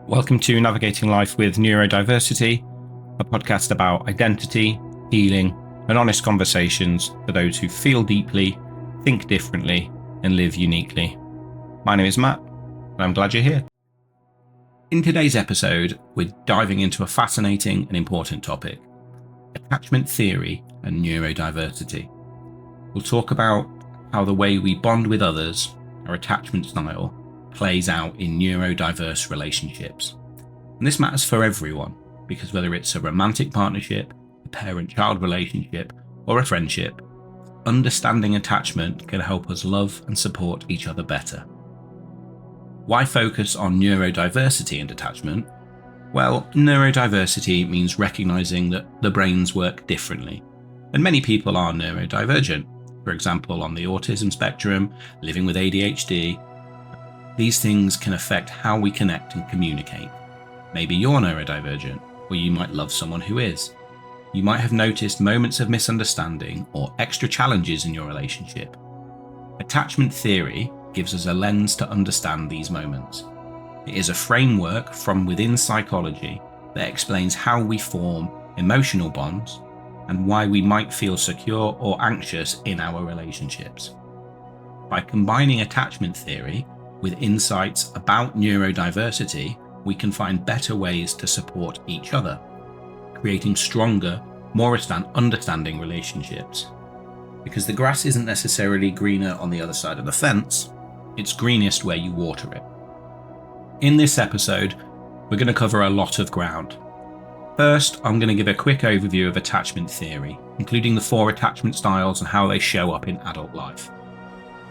Welcome to Navigating Life with Neurodiversity, a podcast about identity, healing, and honest conversations for those who feel deeply, think differently, and live uniquely. My name is Matt, and I'm glad you're here. In today's episode, we're diving into a fascinating and important topic: attachment theory and neurodiversity. We'll talk about how the way we bond with others, our attachment style, plays out in neurodiverse relationships. And this matters for everyone, because whether it's a romantic partnership, a parent-child relationship, or a friendship, understanding attachment can help us love and support each other better. Why focus on neurodiversity and attachment? Well, neurodiversity means recognizing that the brains work differently, and many people are neurodivergent. For example, on the autism spectrum, living with ADHD. These things can affect how we connect and communicate. Maybe you're neurodivergent, or you might love someone who is. You might have noticed moments of misunderstanding or extra challenges in your relationship. Attachment theory gives us a lens to understand these moments. It is a framework from within psychology that explains how we form emotional bonds and why we might feel secure or anxious in our relationships. By combining attachment theory with insights about neurodiversity, we can find better ways to support each other, creating stronger, more understanding relationships. Because the grass isn't necessarily greener on the other side of the fence, it's greenest where you water it. In this episode, we're going to cover a lot of ground. First, I'm going to give a quick overview of attachment theory, including the 4 attachment styles and how they show up in adult life.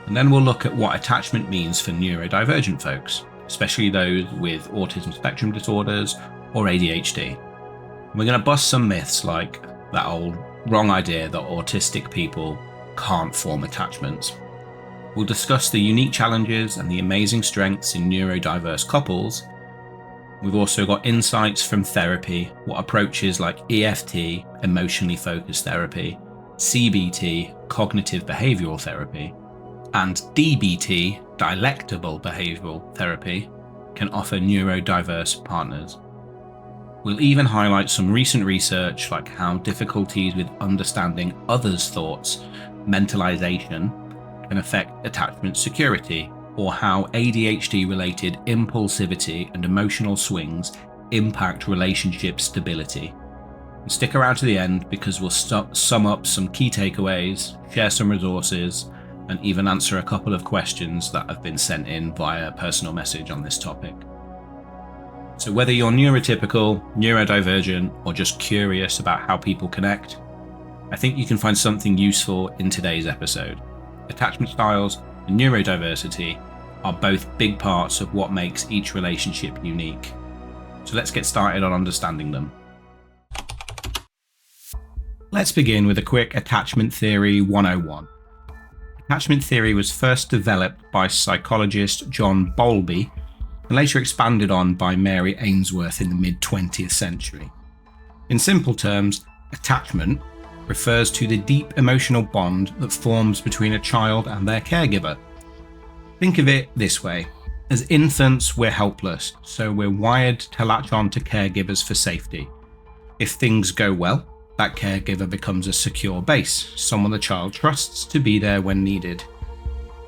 And then we'll look at what attachment means for neurodivergent folks, especially those with autism spectrum disorders or ADHD. And we're going to bust some myths like that old wrong idea that autistic people can't form attachments. We'll discuss the unique challenges and the amazing strengths in neurodiverse couples. We've also got insights from therapy, what approaches like EFT, emotionally focused therapy, CBT, cognitive behavioral therapy, and DBT, dialectical behavioral therapy, can offer neurodiverse partners. We'll even highlight some recent research like how difficulties with understanding others' thoughts, mentalization, can affect attachment security, or how ADHD-related impulsivity and emotional swings impact relationship stability. And stick around to the end because we'll sum up some key takeaways, share some resources, and even answer a couple of questions that have been sent in via personal message on this topic. So whether you're neurotypical, neurodivergent, or just curious about how people connect, I think you can find something useful in today's episode. Attachment styles and neurodiversity are both big parts of what makes each relationship unique. So let's get started on understanding them. Let's begin with a quick attachment theory 101. Attachment theory was first developed by psychologist John Bowlby and later expanded on by Mary Ainsworth in the mid-20th century. In simple terms, attachment refers to the deep emotional bond that forms between a child and their caregiver. Think of it this way. As infants, we're helpless, so we're wired to latch on to caregivers for safety. If things go well, that caregiver becomes a secure base, someone the child trusts to be there when needed.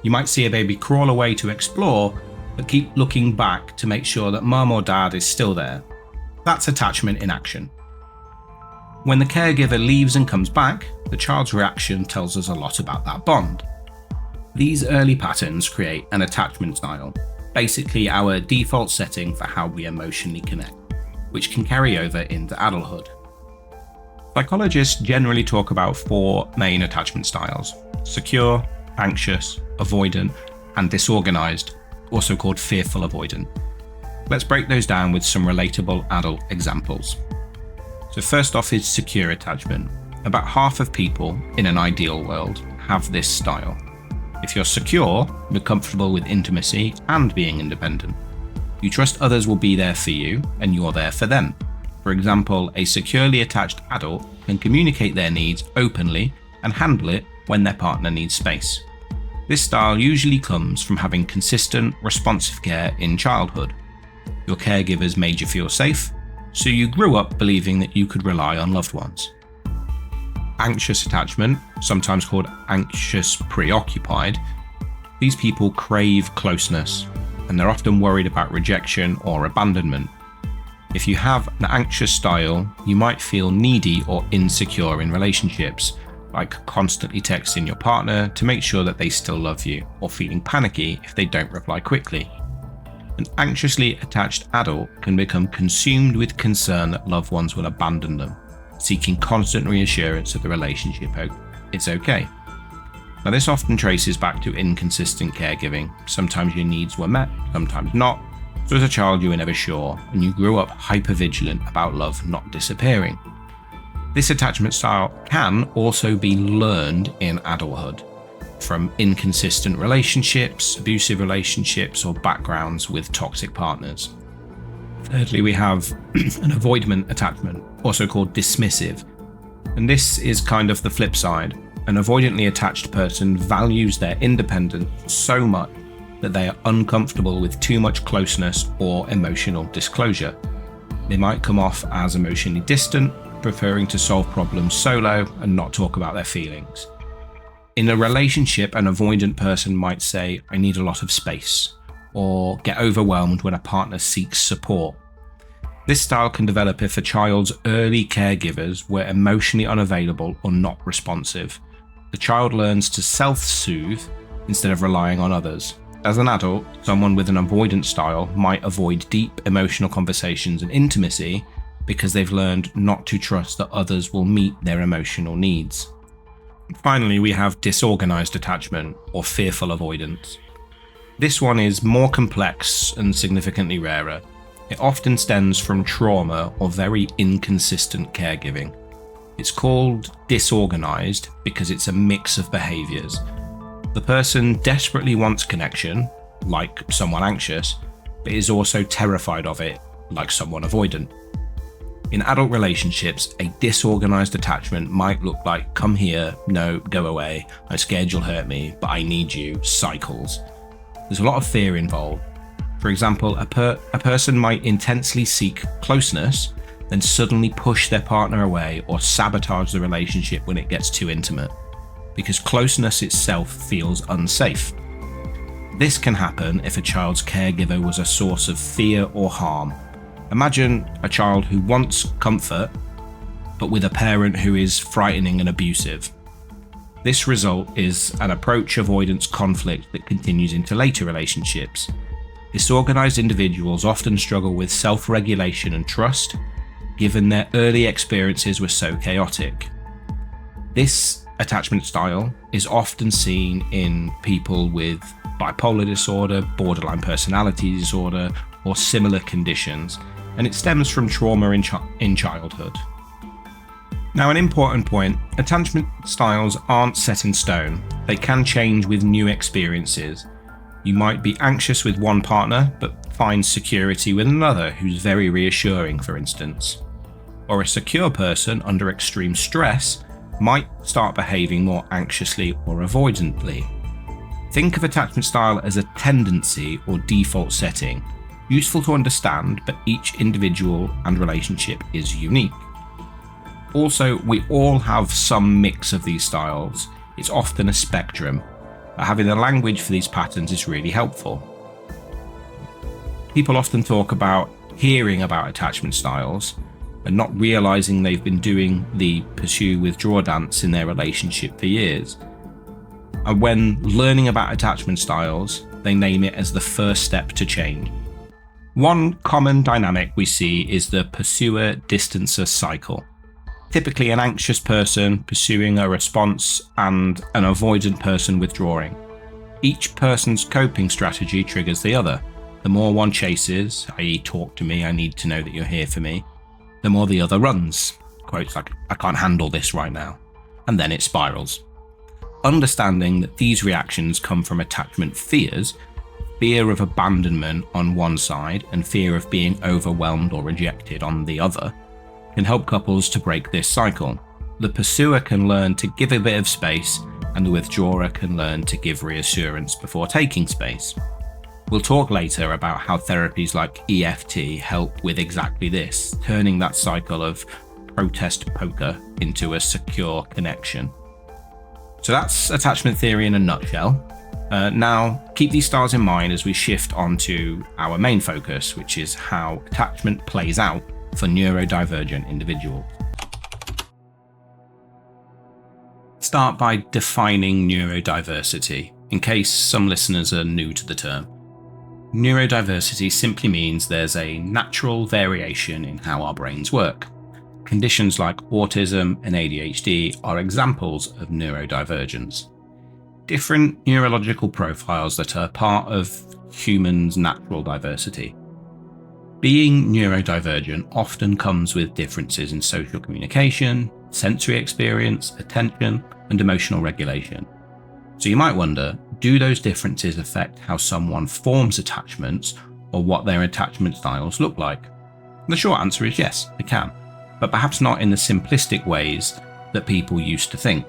You might see a baby crawl away to explore, but keep looking back to make sure that mum or dad is still there. That's attachment in action. When the caregiver leaves and comes back, the child's reaction tells us a lot about that bond. These early patterns create an attachment style, basically our default setting for how we emotionally connect, which can carry over into adulthood. Psychologists generally talk about 4 main attachment styles: secure, anxious, avoidant, and disorganized, also called fearful avoidant. Let's break those down with some relatable adult examples. So first off is secure attachment. About half of people in an ideal world have this style. If you're secure, you're comfortable with intimacy and being independent. You trust others will be there for you and you're there for them. For example, a securely attached adult can communicate their needs openly and handle it when their partner needs space. This style usually comes from having consistent, responsive care in childhood. Your caregivers made you feel safe, so you grew up believing that you could rely on loved ones. Anxious attachment, sometimes called anxious preoccupied, these people crave closeness, and they're often worried about rejection or abandonment. If you have an anxious style, you might feel needy or insecure in relationships, like constantly texting your partner to make sure that they still love you, or feeling panicky if they don't reply quickly. An anxiously attached adult can become consumed with concern that loved ones will abandon them, seeking constant reassurance that the relationship is okay. Now, this often traces back to inconsistent caregiving. Sometimes your needs were met, sometimes not. So as a child, you were never sure, and you grew up hypervigilant about love not disappearing. This attachment style can also be learned in adulthood, from inconsistent relationships, abusive relationships, or backgrounds with toxic partners. Thirdly, we have an avoidant attachment, also called dismissive. And this is kind of the flip side. An avoidantly attached person values their independence so much that they are uncomfortable with too much closeness or emotional disclosure. They might come off as emotionally distant, preferring to solve problems solo and not talk about their feelings. In a relationship, an avoidant person might say, "I need a lot of space," or get overwhelmed when a partner seeks support. This style can develop if a child's early caregivers were emotionally unavailable or not responsive. The child learns to self-soothe instead of relying on others. As an adult, someone with an avoidant style might avoid deep emotional conversations and intimacy because they've learned not to trust that others will meet their emotional needs. Finally, we have disorganized attachment, or fearful avoidance. This one is more complex and significantly rarer. It often stems from trauma or very inconsistent caregiving. It's called disorganized because it's a mix of behaviors. The person desperately wants connection, like someone anxious, but is also terrified of it, like someone avoidant. In adult relationships, a disorganized attachment might look like "come here, no, go away, I'm scared you'll hurt me, but I need you" cycles. There's a lot of fear involved. For example, a person might intensely seek closeness, then suddenly push their partner away or sabotage the relationship when it gets too intimate, because closeness itself feels unsafe. This can happen if a child's caregiver was a source of fear or harm. Imagine a child who wants comfort, but with a parent who is frightening and abusive. This result is an approach avoidance conflict that continues into later relationships. Disorganized individuals often struggle with self-regulation and trust, given their early experiences were so chaotic. This attachment style is often seen in people with bipolar disorder, borderline personality disorder, or similar conditions, and it stems from trauma in childhood. Now, an important point, attachment styles aren't set in stone. They can change with new experiences. You might be anxious with one partner, but find security with another who's very reassuring, for instance. Or a secure person under extreme stress might start behaving more anxiously or avoidantly. Think of attachment style as a tendency or default setting. Useful to understand, but each individual and relationship is unique. Also, we all have some mix of these styles. It's often a spectrum. Having a language for these patterns is really helpful. People often talk about hearing about attachment styles and not realizing they've been doing the pursue withdraw dance in their relationship for years. And when learning about attachment styles, they name it as the first step to change. One common dynamic we see is the pursuer-distancer cycle. Typically an anxious person pursuing a response and an avoidant person withdrawing. Each person's coping strategy triggers the other. The more one chases, i.e. talk to me, I need to know that you're here for me, the more the other runs, quotes like, I can't handle this right now, and then it spirals. Understanding that these reactions come from attachment fears, fear of abandonment on one side and fear of being overwhelmed or rejected on the other, can help couples to break this cycle. The pursuer can learn to give a bit of space, and the withdrawer can learn to give reassurance before taking space. We'll talk later about how therapies like EFT help with exactly this, turning that cycle of protest poker into a secure connection. So that's attachment theory in a nutshell. Now, keep these styles in mind as we shift onto our main focus, which is how attachment plays out for neurodivergent individuals. Start by defining neurodiversity, in case some listeners are new to the term. Neurodiversity simply means there's a natural variation in how our brains work. Conditions like autism and ADHD are examples of neurodivergence. Different neurological profiles that are part of humans' natural diversity. Being neurodivergent often comes with differences in social communication, sensory experience, attention, and emotional regulation. So you might wonder, do those differences affect how someone forms attachments or what their attachment styles look like? The short answer is yes, they can, but perhaps not in the simplistic ways that people used to think.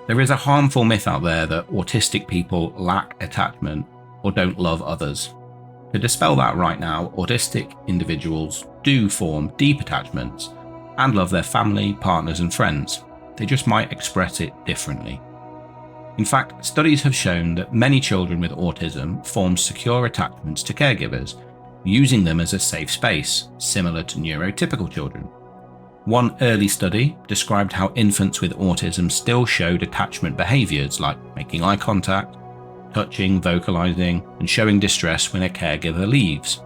There is a harmful myth out there that autistic people lack attachment or don't love others. To dispel that right now, autistic individuals do form deep attachments and love their family, partners, and friends. They just might express it differently. In fact, studies have shown that many children with autism form secure attachments to caregivers, using them as a safe space, similar to neurotypical children. One early study described how infants with autism still showed attachment behaviours like making eye contact, touching, vocalising, and showing distress when a caregiver leaves.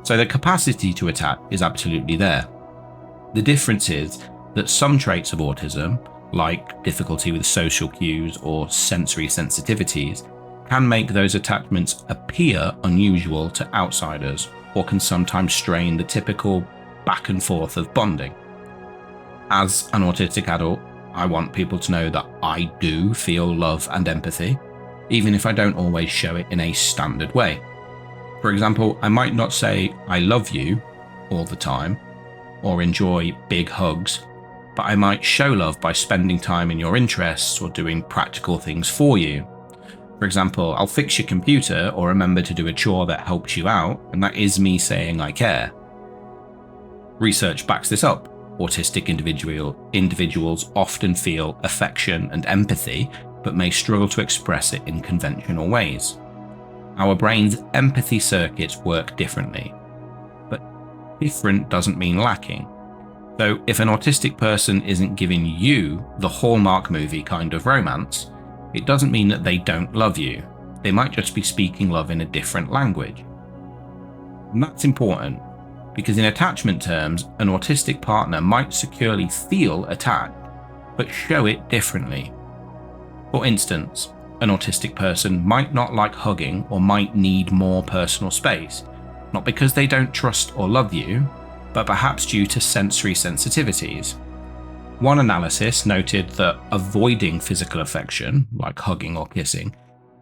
So the capacity to attach is absolutely there. The difference is that some traits of autism, like difficulty with social cues or sensory sensitivities, can make those attachments appear unusual to outsiders or can sometimes strain the typical back and forth of bonding. As an autistic adult, I want people to know that I do feel love and empathy, even if I don't always show it in a standard way. For example, I might not say I love you all the time or enjoy big hugs, but I might show love by spending time in your interests or doing practical things for you. For example, I'll fix your computer or remember to do a chore that helps you out, and that is me saying I care. Research backs this up. Autistic individuals often feel affection and empathy, but may struggle to express it in conventional ways. Our brain's empathy circuits work differently, but different doesn't mean lacking. So if an autistic person isn't giving you the Hallmark movie kind of romance, it doesn't mean that they don't love you. They might just be speaking love in a different language. And that's important, because in attachment terms, an autistic partner might securely feel attached, but show it differently. For instance, an autistic person might not like hugging or might need more personal space, not because they don't trust or love you, but perhaps due to sensory sensitivities. One analysis noted that avoiding physical affection, like hugging or kissing,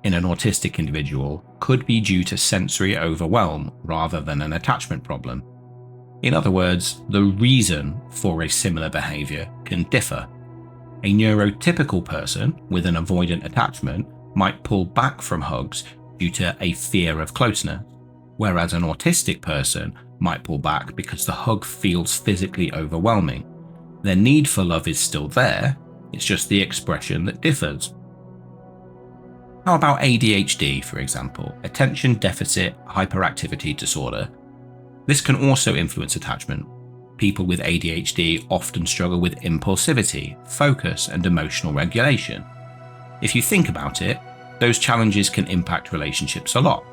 in an autistic individual could be due to sensory overwhelm rather than an attachment problem. In other words, the reason for a similar behaviour can differ. A neurotypical person with an avoidant attachment might pull back from hugs due to a fear of closeness, whereas an autistic person might pull back because the hug feels physically overwhelming. Their need for love is still there, it's just the expression that differs. How about ADHD, for example, attention deficit hyperactivity disorder? This can also influence attachment. People with ADHD often struggle with impulsivity, focus, and emotional regulation. If you think about it, those challenges can impact relationships a lot.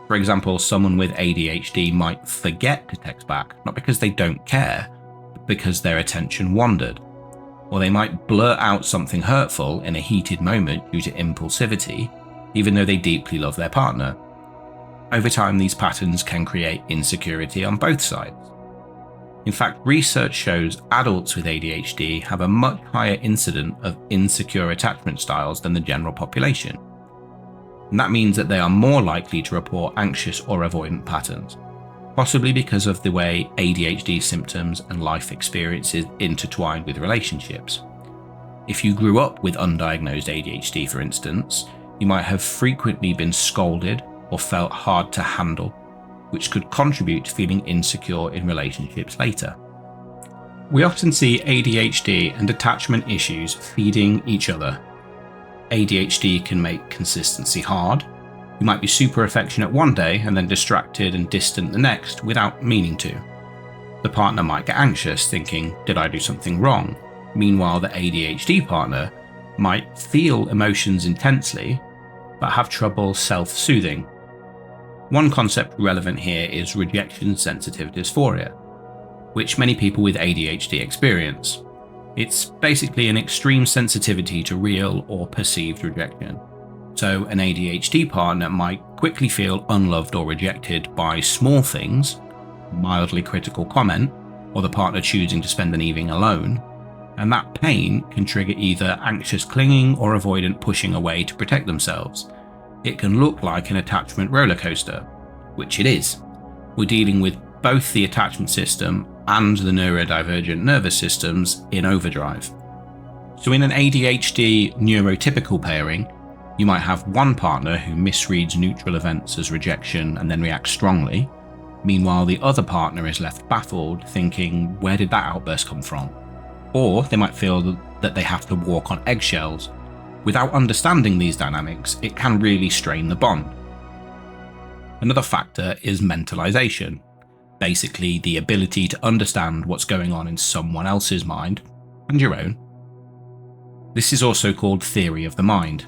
For example, someone with ADHD might forget to text back, not because they don't care, but because their attention wandered. Or they might blurt out something hurtful in a heated moment due to impulsivity, even though they deeply love their partner. Over time, these patterns can create insecurity on both sides. In fact, research shows adults with ADHD have a much higher incidence of insecure attachment styles than the general population. And that means that they are more likely to report anxious or avoidant patterns, possibly because of the way ADHD symptoms and life experiences intertwine with relationships. If you grew up with undiagnosed ADHD, for instance, you might have frequently been scolded or felt hard to handle, which could contribute to feeling insecure in relationships later. We often see ADHD and attachment issues feeding each other. ADHD can make consistency hard. You might be super affectionate one day and then distracted and distant the next without meaning to. The partner might get anxious, thinking, did I do something wrong? Meanwhile, the ADHD partner might feel emotions intensely, but have trouble self-soothing. One concept relevant here is rejection sensitive dysphoria, which many people with ADHD experience. It's basically an extreme sensitivity to real or perceived rejection. So an ADHD partner might quickly feel unloved or rejected by small things, mildly critical comment, or the partner choosing to spend an evening alone, and that pain can trigger either anxious clinging or avoidant pushing away to protect themselves. It can look like an attachment roller coaster, which it is. We're dealing with both the attachment system and the neurodivergent nervous systems in overdrive. So in an ADHD neurotypical pairing, you might have one partner who misreads neutral events as rejection and then reacts strongly. Meanwhile, the other partner is left baffled, thinking, where did that outburst come from? Or they might feel that they have to walk on eggshells. Without understanding these dynamics, it can really strain the bond. Another factor is mentalization. Basically, the ability to understand what's going on in someone else's mind and your own. This is also called theory of the mind.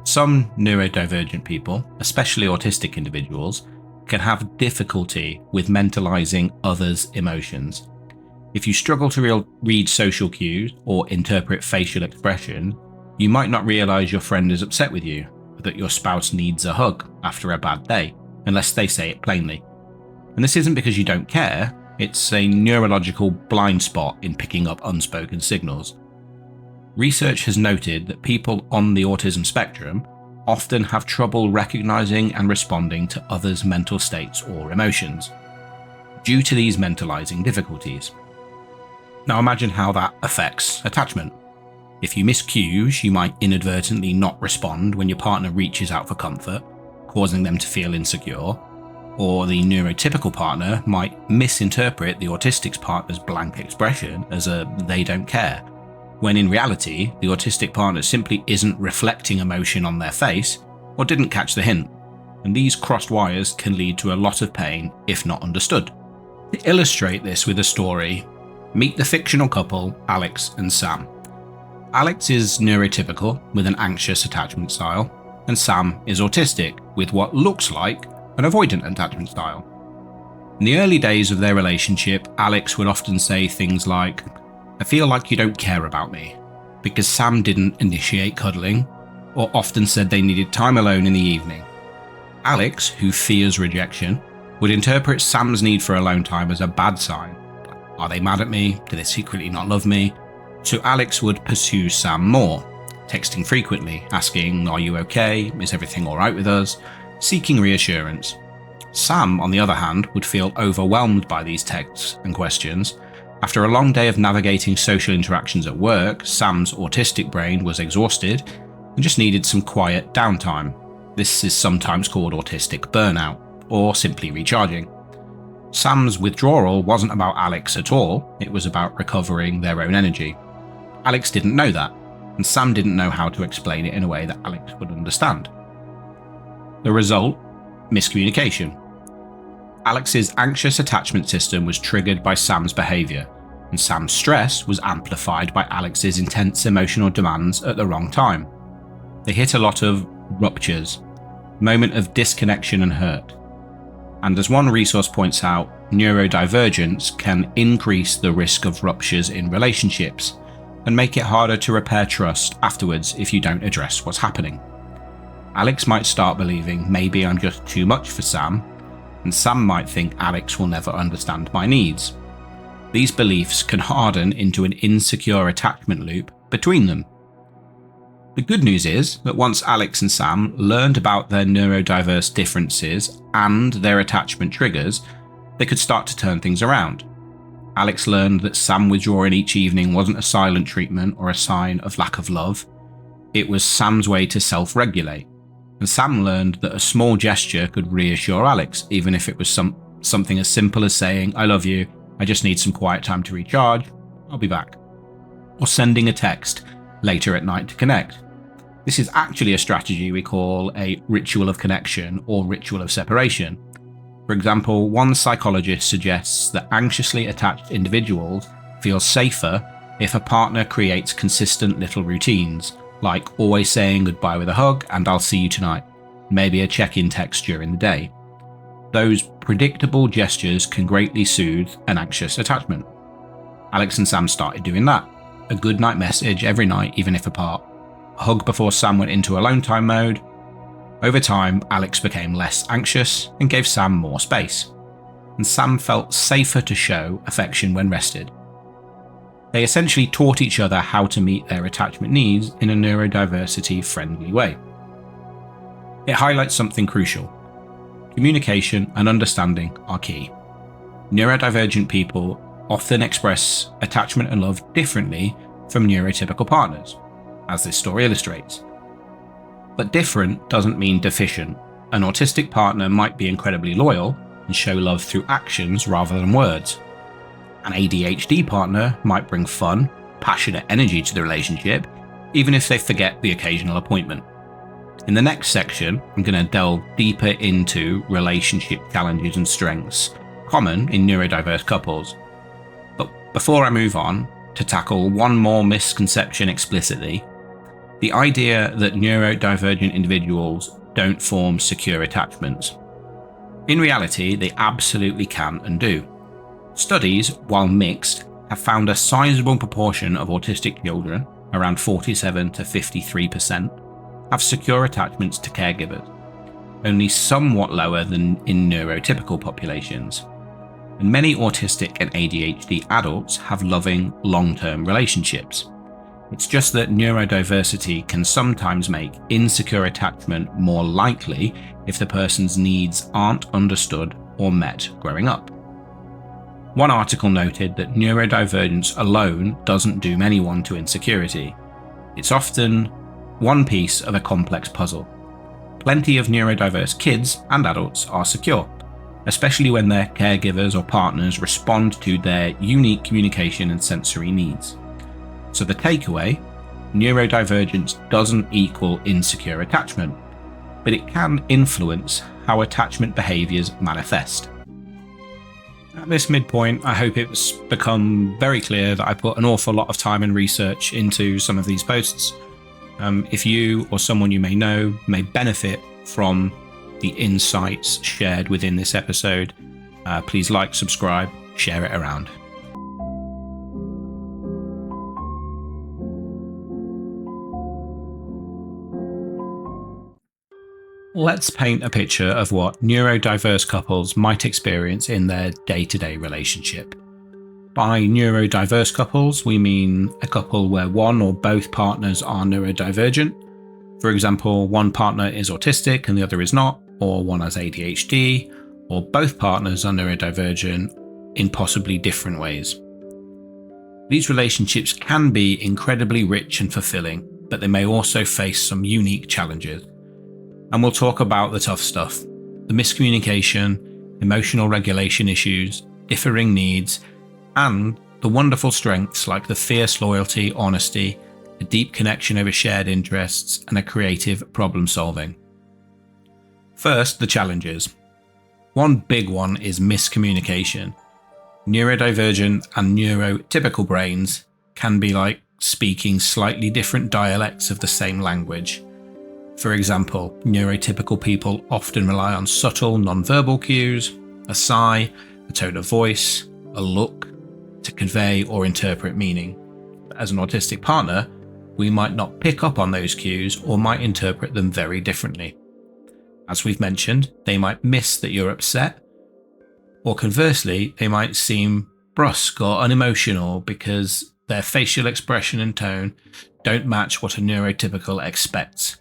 Some neurodivergent people, especially autistic individuals, can have difficulty with mentalizing others' emotions. If you struggle to read social cues or interpret facial expression, you might not realize your friend is upset with you, or that your spouse needs a hug after a bad day, unless they say it plainly. And this isn't because you don't care, it's a neurological blind spot in picking up unspoken signals. Research has noted that people on the autism spectrum often have trouble recognizing and responding to others' mental states or emotions, due to these mentalizing difficulties. Now imagine how that affects attachment. If you miss cues, you might inadvertently not respond when your partner reaches out for comfort, causing them to feel insecure, or the neurotypical partner might misinterpret the autistic partner's blank expression as a "they don't care," when in reality, the autistic partner simply isn't reflecting emotion on their face or didn't catch the hint, and these crossed wires can lead to a lot of pain if not understood. To illustrate this with a story, meet the fictional couple Alex and Sam. Alex is neurotypical with an anxious attachment style, and Sam is autistic with what looks like an avoidant attachment style. In the early days of their relationship, Alex would often say things like, "I feel like you don't care about me," because Sam didn't initiate cuddling, or often said they needed time alone in the evening. Alex, who fears rejection, would interpret Sam's need for alone time as a bad sign. Are they mad at me? Do they secretly not love me? So Alex would pursue Sam more, texting frequently, asking, "Are you okay? Is everything alright with us?" seeking reassurance. Sam, on the other hand, would feel overwhelmed by these texts and questions. After a long day of navigating social interactions at work, Sam's autistic brain was exhausted and just needed some quiet downtime. This is sometimes called autistic burnout, or simply recharging. Sam's withdrawal wasn't about Alex at all, it was about recovering their own energy. Alex didn't know that, and Sam didn't know how to explain it in a way that Alex would understand. The result? Miscommunication. Alex's anxious attachment system was triggered by Sam's behaviour, and Sam's stress was amplified by Alex's intense emotional demands at the wrong time. They hit a lot of ruptures, moment of disconnection and hurt. And as one resource points out, neurodivergence can increase the risk of ruptures in relationships and make it harder to repair trust afterwards if you don't address what's happening. Alex might start believing maybe I'm just too much for Sam, and Sam might think Alex will never understand my needs. These beliefs can harden into an insecure attachment loop between them. The good news is that once Alex and Sam learned about their neurodiverse differences and their attachment triggers, they could start to turn things around. Alex learned that Sam withdrawing each evening wasn't a silent treatment or a sign of lack of love. It was Sam's way to self-regulate. And Sam learned that a small gesture could reassure Alex, even if it was something as simple as saying, "I love you, I just need some quiet time to recharge, I'll be back." Or sending a text later at night to connect. This is actually a strategy we call a ritual of connection or ritual of separation. For example, one psychologist suggests that anxiously attached individuals feel safer if a partner creates consistent little routines, like always saying goodbye with a hug and "I'll see you tonight," maybe a check-in text during the day. Those predictable gestures can greatly soothe an anxious attachment. Alex and Sam started doing that. A good night message every night, even if apart. A hug before Sam went into alone time mode. Over time, Alex became less anxious and gave Sam more space. And Sam felt safer to show affection when rested. They essentially taught each other how to meet their attachment needs in a neurodiversity-friendly way. It highlights something crucial. Communication and understanding are key. Neurodivergent people often express attachment and love differently from neurotypical partners, as this story illustrates. But different doesn't mean deficient. An autistic partner might be incredibly loyal and show love through actions rather than words. An ADHD partner might bring fun, passionate energy to the relationship, even if they forget the occasional appointment. In the next section, I'm going to delve deeper into relationship challenges and strengths common in neurodiverse couples. But before I move on, to tackle one more misconception explicitly, the idea that neurodivergent individuals don't form secure attachments. In reality, they absolutely can and do. Studies, while mixed, have found a sizable proportion of autistic children, around 47 to 53%, have secure attachments to caregivers, only somewhat lower than in neurotypical populations. And many autistic and ADHD adults have loving, long-term relationships. It's just that neurodiversity can sometimes make insecure attachment more likely if the person's needs aren't understood or met growing up. One article noted that neurodivergence alone doesn't doom anyone to insecurity. It's often one piece of a complex puzzle. Plenty of neurodiverse kids and adults are secure, especially when their caregivers or partners respond to their unique communication and sensory needs. So the takeaway, neurodivergence doesn't equal insecure attachment, but it can influence how attachment behaviours manifest. At this midpoint, I hope it's become very clear that I put an awful lot of time and research into some of these posts. If you or someone you may know may benefit from the insights shared within this episode, please like, subscribe, share it around. Let's paint a picture of what neurodiverse couples might experience in their day-to-day relationship. By neurodiverse couples, we mean a couple where one or both partners are neurodivergent. For example, one partner is autistic and the other is not, or one has ADHD, or both partners are neurodivergent in possibly different ways. These relationships can be incredibly rich and fulfilling, but they may also face some unique challenges. And we'll talk about the tough stuff, the miscommunication, emotional regulation issues, differing needs, and the wonderful strengths like the fierce loyalty, honesty, a deep connection over shared interests, and a creative problem solving. First, the challenges. One big one is miscommunication. Neurodivergent and neurotypical brains can be like speaking slightly different dialects of the same language. For example, neurotypical people often rely on subtle non-verbal cues, a sigh, a tone of voice, a look, to convey or interpret meaning. As an autistic partner, we might not pick up on those cues or might interpret them very differently. As we've mentioned, they might miss that you're upset, or conversely, they might seem brusque or unemotional because their facial expression and tone don't match what a neurotypical expects.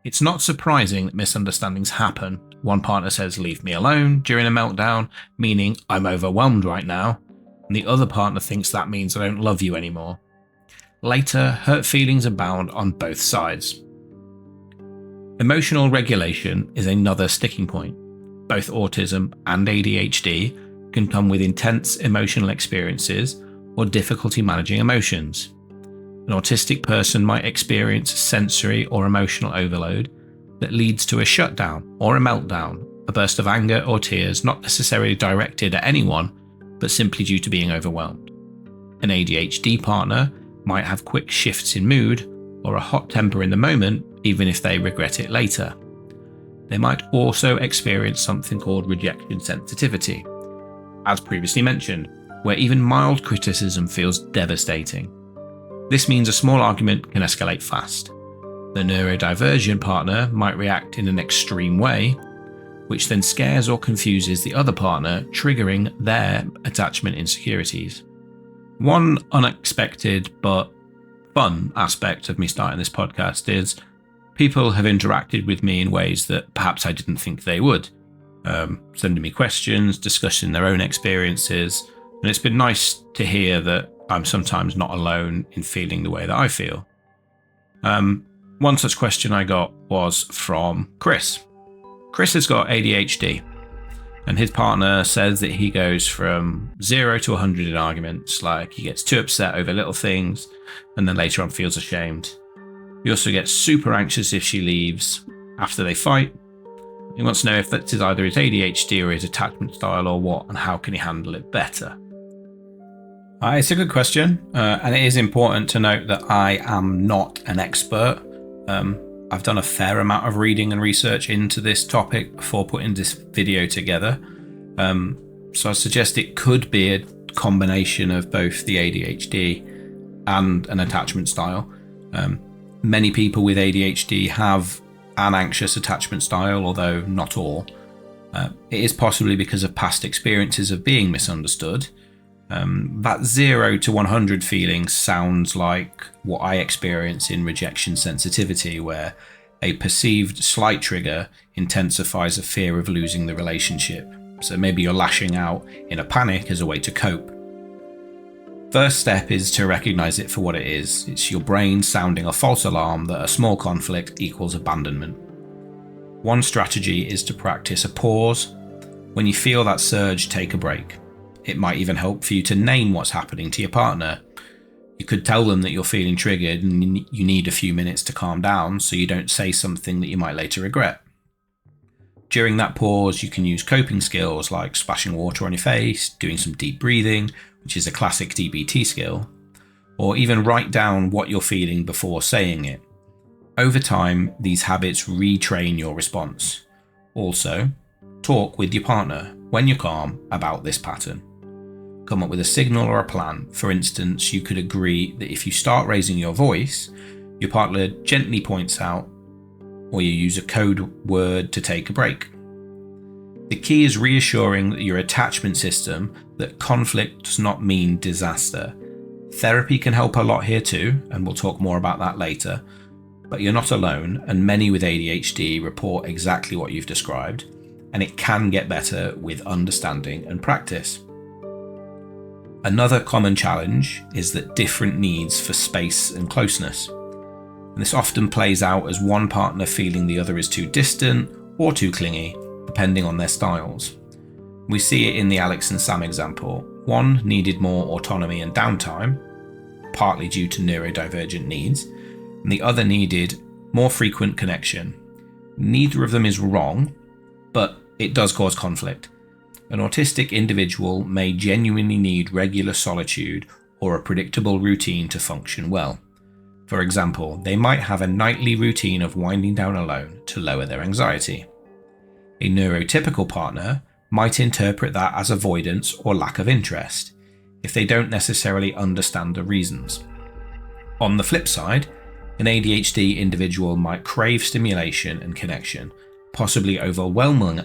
It's not surprising that misunderstandings happen. One partner says, "Leave me alone," during a meltdown, meaning "I'm overwhelmed right now," and the other partner thinks that means "I don't love you anymore." Later, hurt feelings abound on both sides. Emotional regulation is another sticking point. Both autism and ADHD can come with intense emotional experiences or difficulty managing emotions. An autistic person might experience sensory or emotional overload that leads to a shutdown or a meltdown, a burst of anger or tears not necessarily directed at anyone, but simply due to being overwhelmed. An ADHD partner might have quick shifts in mood or a hot temper in the moment, even if they regret it later. They might also experience something called rejection sensitivity, as previously mentioned, where even mild criticism feels devastating. This means a small argument can escalate fast. The neurodivergent partner might react in an extreme way, which then scares or confuses the other partner, triggering their attachment insecurities. One unexpected but fun aspect of me starting this podcast is people have interacted with me in ways that perhaps I didn't think they would, sending me questions, discussing their own experiences, and it's been nice to hear that I'm sometimes not alone in feeling the way that I feel. One such question I got was from Chris. Chris has got ADHD, and his partner says that he goes from 0 to 100 in arguments, like he gets too upset over little things and then later on feels ashamed. He also gets super anxious if she leaves after they fight. He wants to know if that is either his ADHD or his attachment style or what, and how can he handle it better. It's a good question, and it is important to note that I am not an expert. I've done a fair amount of reading and research into this topic before putting this video together. So I suggest it could be a combination of both the ADHD and an attachment style. Many people with ADHD have an anxious attachment style, although not all. It is possibly because of past experiences of being misunderstood. That 0 to 100 feeling sounds like what I experience in rejection sensitivity, where a perceived slight trigger intensifies a fear of losing the relationship. So maybe you're lashing out in a panic as a way to cope. First step is to recognize it for what it is. It's your brain sounding a false alarm that a small conflict equals abandonment. One strategy is to practice a pause. When you feel that surge, take a break. It might even help for you to name what's happening to your partner. You could tell them that you're feeling triggered and you need a few minutes to calm down so you don't say something that you might later regret. During that pause, you can use coping skills like splashing water on your face, doing some deep breathing, which is a classic DBT skill, or even write down what you're feeling before saying it. Over time, these habits retrain your response. Also, talk with your partner when you're calm about this pattern. Come up with a signal or a plan. For instance, you could agree that if you start raising your voice, your partner gently points out, or you use a code word to take a break. The key is reassuring your attachment system that conflict does not mean disaster. Therapy can help a lot here too, and we'll talk more about that later. But you're not alone, and many with ADHD report exactly what you've described, and it can get better with understanding and practice. Another common challenge is that different needs for space and closeness. And this often plays out as one partner feeling the other is too distant or too clingy, depending on their styles. We see it in the Alex and Sam example. One needed more autonomy and downtime, partly due to neurodivergent needs, and the other needed more frequent connection. Neither of them is wrong, but it does cause conflict. An autistic individual may genuinely need regular solitude or a predictable routine to function well. For example, they might have a nightly routine of winding down alone to lower their anxiety. A neurotypical partner might interpret that as avoidance or lack of interest, if they don't necessarily understand the reasons. On the flip side, an ADHD individual might crave stimulation and connection, possibly overwhelming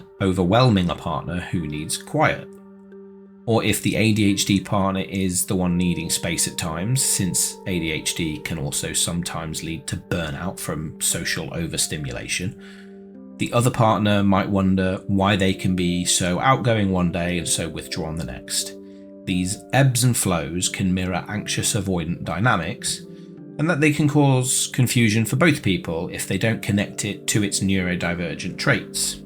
a partner who needs quiet. Or if the ADHD partner is the one needing space at times, since ADHD can also sometimes lead to burnout from social overstimulation, the other partner might wonder why they can be so outgoing one day and so withdrawn the next. These ebbs and flows can mirror anxious avoidant dynamics, and that they can cause confusion for both people if they don't connect it to its neurodivergent traits.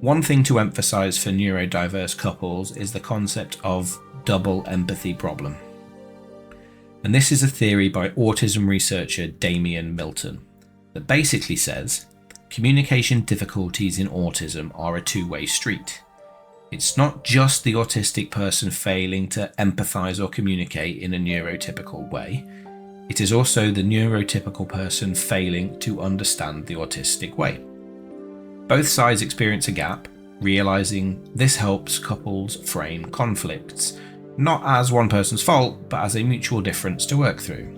One thing to emphasize for neurodiverse couples is the concept of double empathy problem. And this is a theory by autism researcher Damian Milton that basically says communication difficulties in autism are a two-way street. It's not just the autistic person failing to empathize or communicate in a neurotypical way. It is also the neurotypical person failing to understand the autistic way. Both sides experience a gap. Realizing this helps couples frame conflicts, not as one person's fault, but as a mutual difference to work through.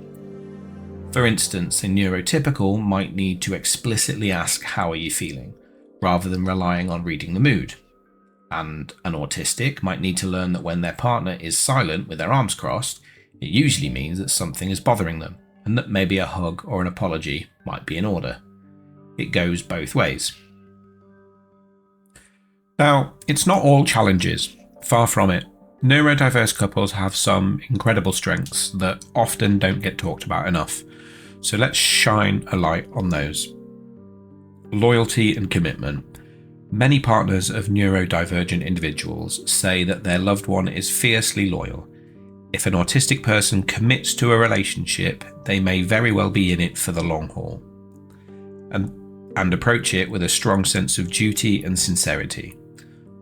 For instance, a neurotypical might need to explicitly ask, "How are you feeling?" rather than relying on reading the mood. And an autistic might need to learn that when their partner is silent with their arms crossed, it usually means that something is bothering them, and that maybe a hug or an apology might be in order. It goes both ways. Now, it's not all challenges, far from it. Neurodiverse couples have some incredible strengths that often don't get talked about enough, so let's shine a light on those. Loyalty and commitment. Many partners of neurodivergent individuals say that their loved one is fiercely loyal. If an autistic person commits to a relationship, they may very well be in it for the long haul, and approach it with a strong sense of duty and sincerity.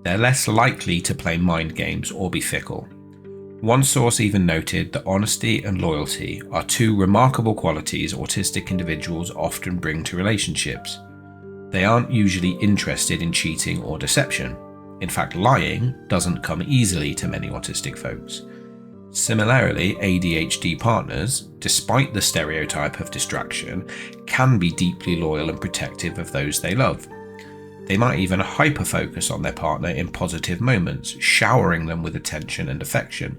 They're less likely to play mind games or be fickle. One source even noted that honesty and loyalty are two remarkable qualities autistic individuals often bring to relationships. They aren't usually interested in cheating or deception. In fact, lying doesn't come easily to many autistic folks. Similarly, ADHD partners, despite the stereotype of distraction, can be deeply loyal and protective of those they love. They might even hyper-focus on their partner in positive moments, showering them with attention and affection.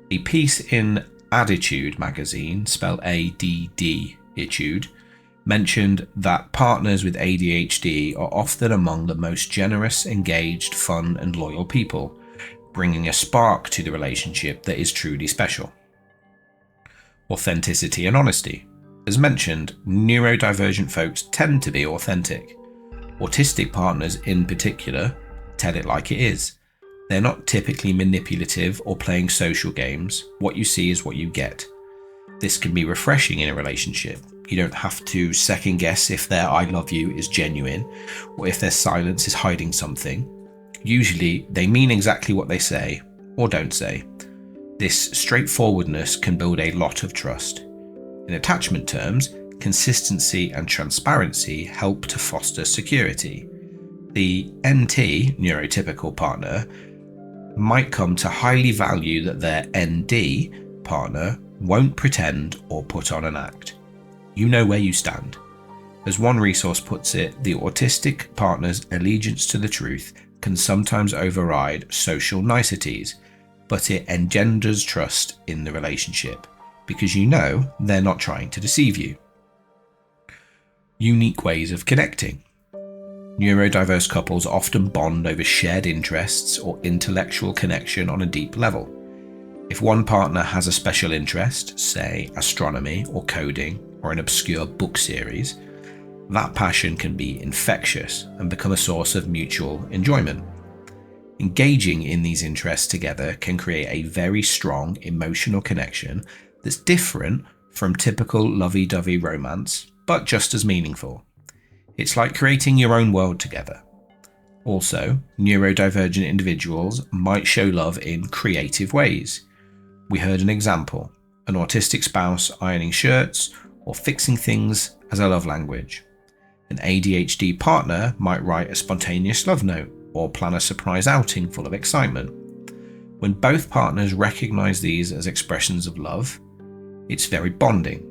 A piece in Attitude magazine, spelled ADD, Itude, mentioned that partners with ADHD are often among the most generous, engaged, fun, and loyal people, bringing a spark to the relationship that is truly special. Authenticity and honesty. As mentioned, neurodivergent folks tend to be authentic. Autistic partners in particular tell it like it is. They're not typically manipulative or playing social games. What you see is what you get. This can be refreshing in a relationship. You don't have to second guess if their "I love you" is genuine or if their silence is hiding something. Usually they mean exactly what they say or don't say. This straightforwardness can build a lot of trust. In attachment terms, consistency and transparency help to foster security. The NT, neurotypical partner, might come to highly value that their ND partner won't pretend or put on an act. You know where you stand. As one resource puts it, the autistic partner's allegiance to the truth can sometimes override social niceties, but it engenders trust in the relationship because you know they're not trying to deceive you. Unique ways of connecting. Neurodiverse couples often bond over shared interests or intellectual connection on a deep level. If one partner has a special interest, say astronomy or coding or an obscure book series, that passion can be infectious and become a source of mutual enjoyment. Engaging in these interests together can create a very strong emotional connection that's different from typical lovey-dovey romance, but just as meaningful. It's like creating your own world together. Also, neurodivergent individuals might show love in creative ways. We heard an example, an autistic spouse ironing shirts or fixing things as a love language. An ADHD partner might write a spontaneous love note or plan a surprise outing full of excitement. When both partners recognize these as expressions of love, it's very bonding.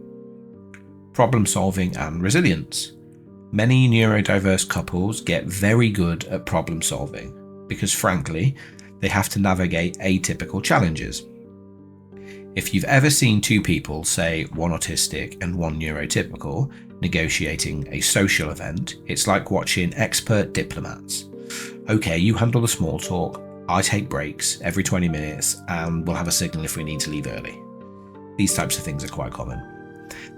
Problem solving and resilience. Many neurodiverse couples get very good at problem solving because, frankly, they have to navigate atypical challenges. If you've ever seen two people, say one autistic and one neurotypical, negotiating a social event, it's like watching expert diplomats. Okay, you handle the small talk, I take breaks every 20 minutes, and we'll have a signal if we need to leave early. these types of things are quite common.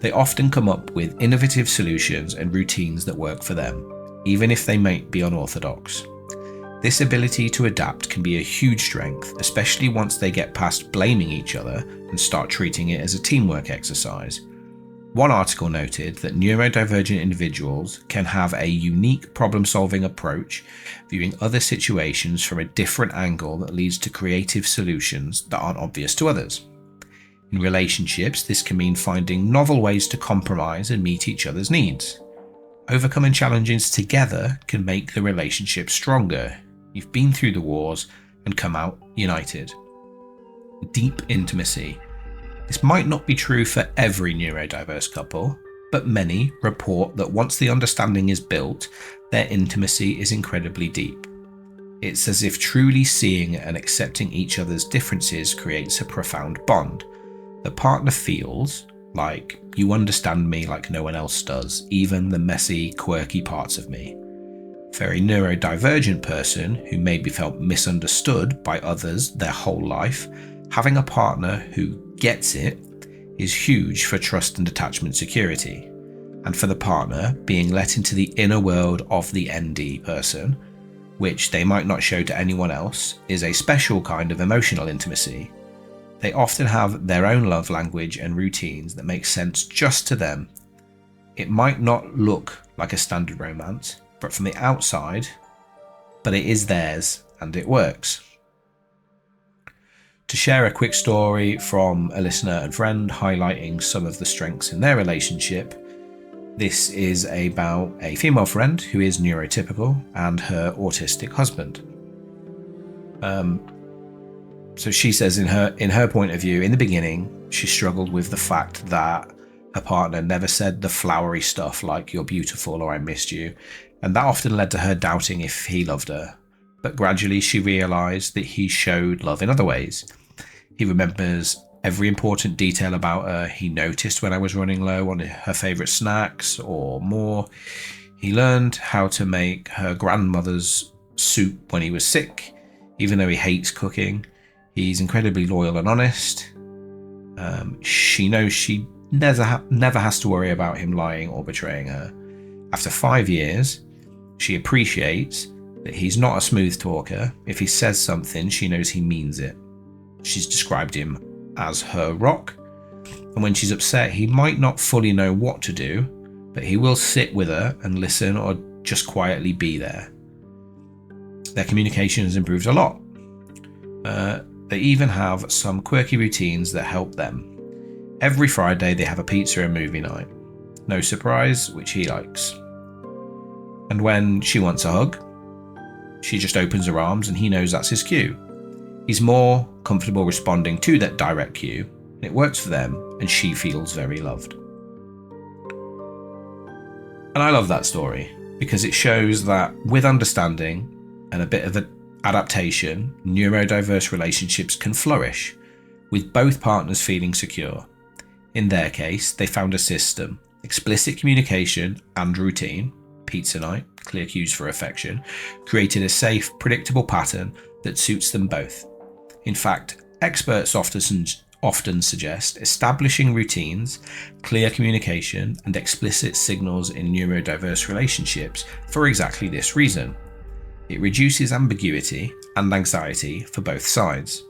They often come up with innovative solutions and routines that work for them, even if they might be unorthodox. This ability to adapt can be a huge strength, especially once they get past blaming each other and start treating it as a teamwork exercise. One article noted that neurodivergent individuals can have a unique problem-solving approach, viewing other situations from a different angle that leads to creative solutions that aren't obvious to others. In relationships, this can mean finding novel ways to compromise and meet each other's needs. Overcoming challenges together can make the relationship stronger. You've been through the wars and come out united. Deep intimacy. This might not be true for every neurodiverse couple, but many report that once the understanding is built, their intimacy is incredibly deep. It's as if truly seeing and accepting each other's differences creates a profound bond. The partner feels like, you understand me like no one else does, even the messy, quirky parts of me. For a neurodivergent person who maybe felt misunderstood by others their whole life, having a partner who gets it is huge for trust and attachment security. And for the partner, being let into the inner world of the ND person, which they might not show to anyone else, is a special kind of emotional intimacy. They often have their own love language and routines that make sense just to them. It might not look like a standard romance, but from the outside, but it is theirs and it works. To share a quick story from a listener and friend highlighting some of the strengths in their relationship, this is about a female friend who is neurotypical and her autistic husband. So she says in her point of view, in the beginning, she struggled with the fact that her partner never said the flowery stuff like "you're beautiful" or "I missed you," and that often led to her doubting if he loved her. But gradually she realised that he showed love in other ways. He remembers every important detail about her. He noticed when I was running low on her favourite snacks or more. He learned how to make her grandmother's soup when he was sick, even though he hates cooking. He's incredibly loyal and honest. She knows she never has to worry about him lying or betraying her. After 5 years, she appreciates that he's not a smooth talker. If he says something, she knows he means it. She's described him as her rock, and when she's upset, he might not fully know what to do, but he will sit with her and listen or just quietly be there. Their communication has improved a lot. They even have some quirky routines that help them. Every Friday they have a pizza and movie night. No surprise, which he likes. And when she wants a hug, she just opens her arms and he knows that's his cue. He's more comfortable responding to that direct cue, and it works for them, and she feels very loved. And I love that story because it shows that with understanding and a bit of adaptation, neurodiverse relationships can flourish, with both partners feeling secure. In their case, they found a system, explicit communication and routine, pizza night, clear cues for affection, created a safe, predictable pattern that suits them both. In fact, experts often suggest establishing routines, clear communication, and explicit signals in neurodiverse relationships for exactly this reason. It reduces ambiguity and anxiety for both sides.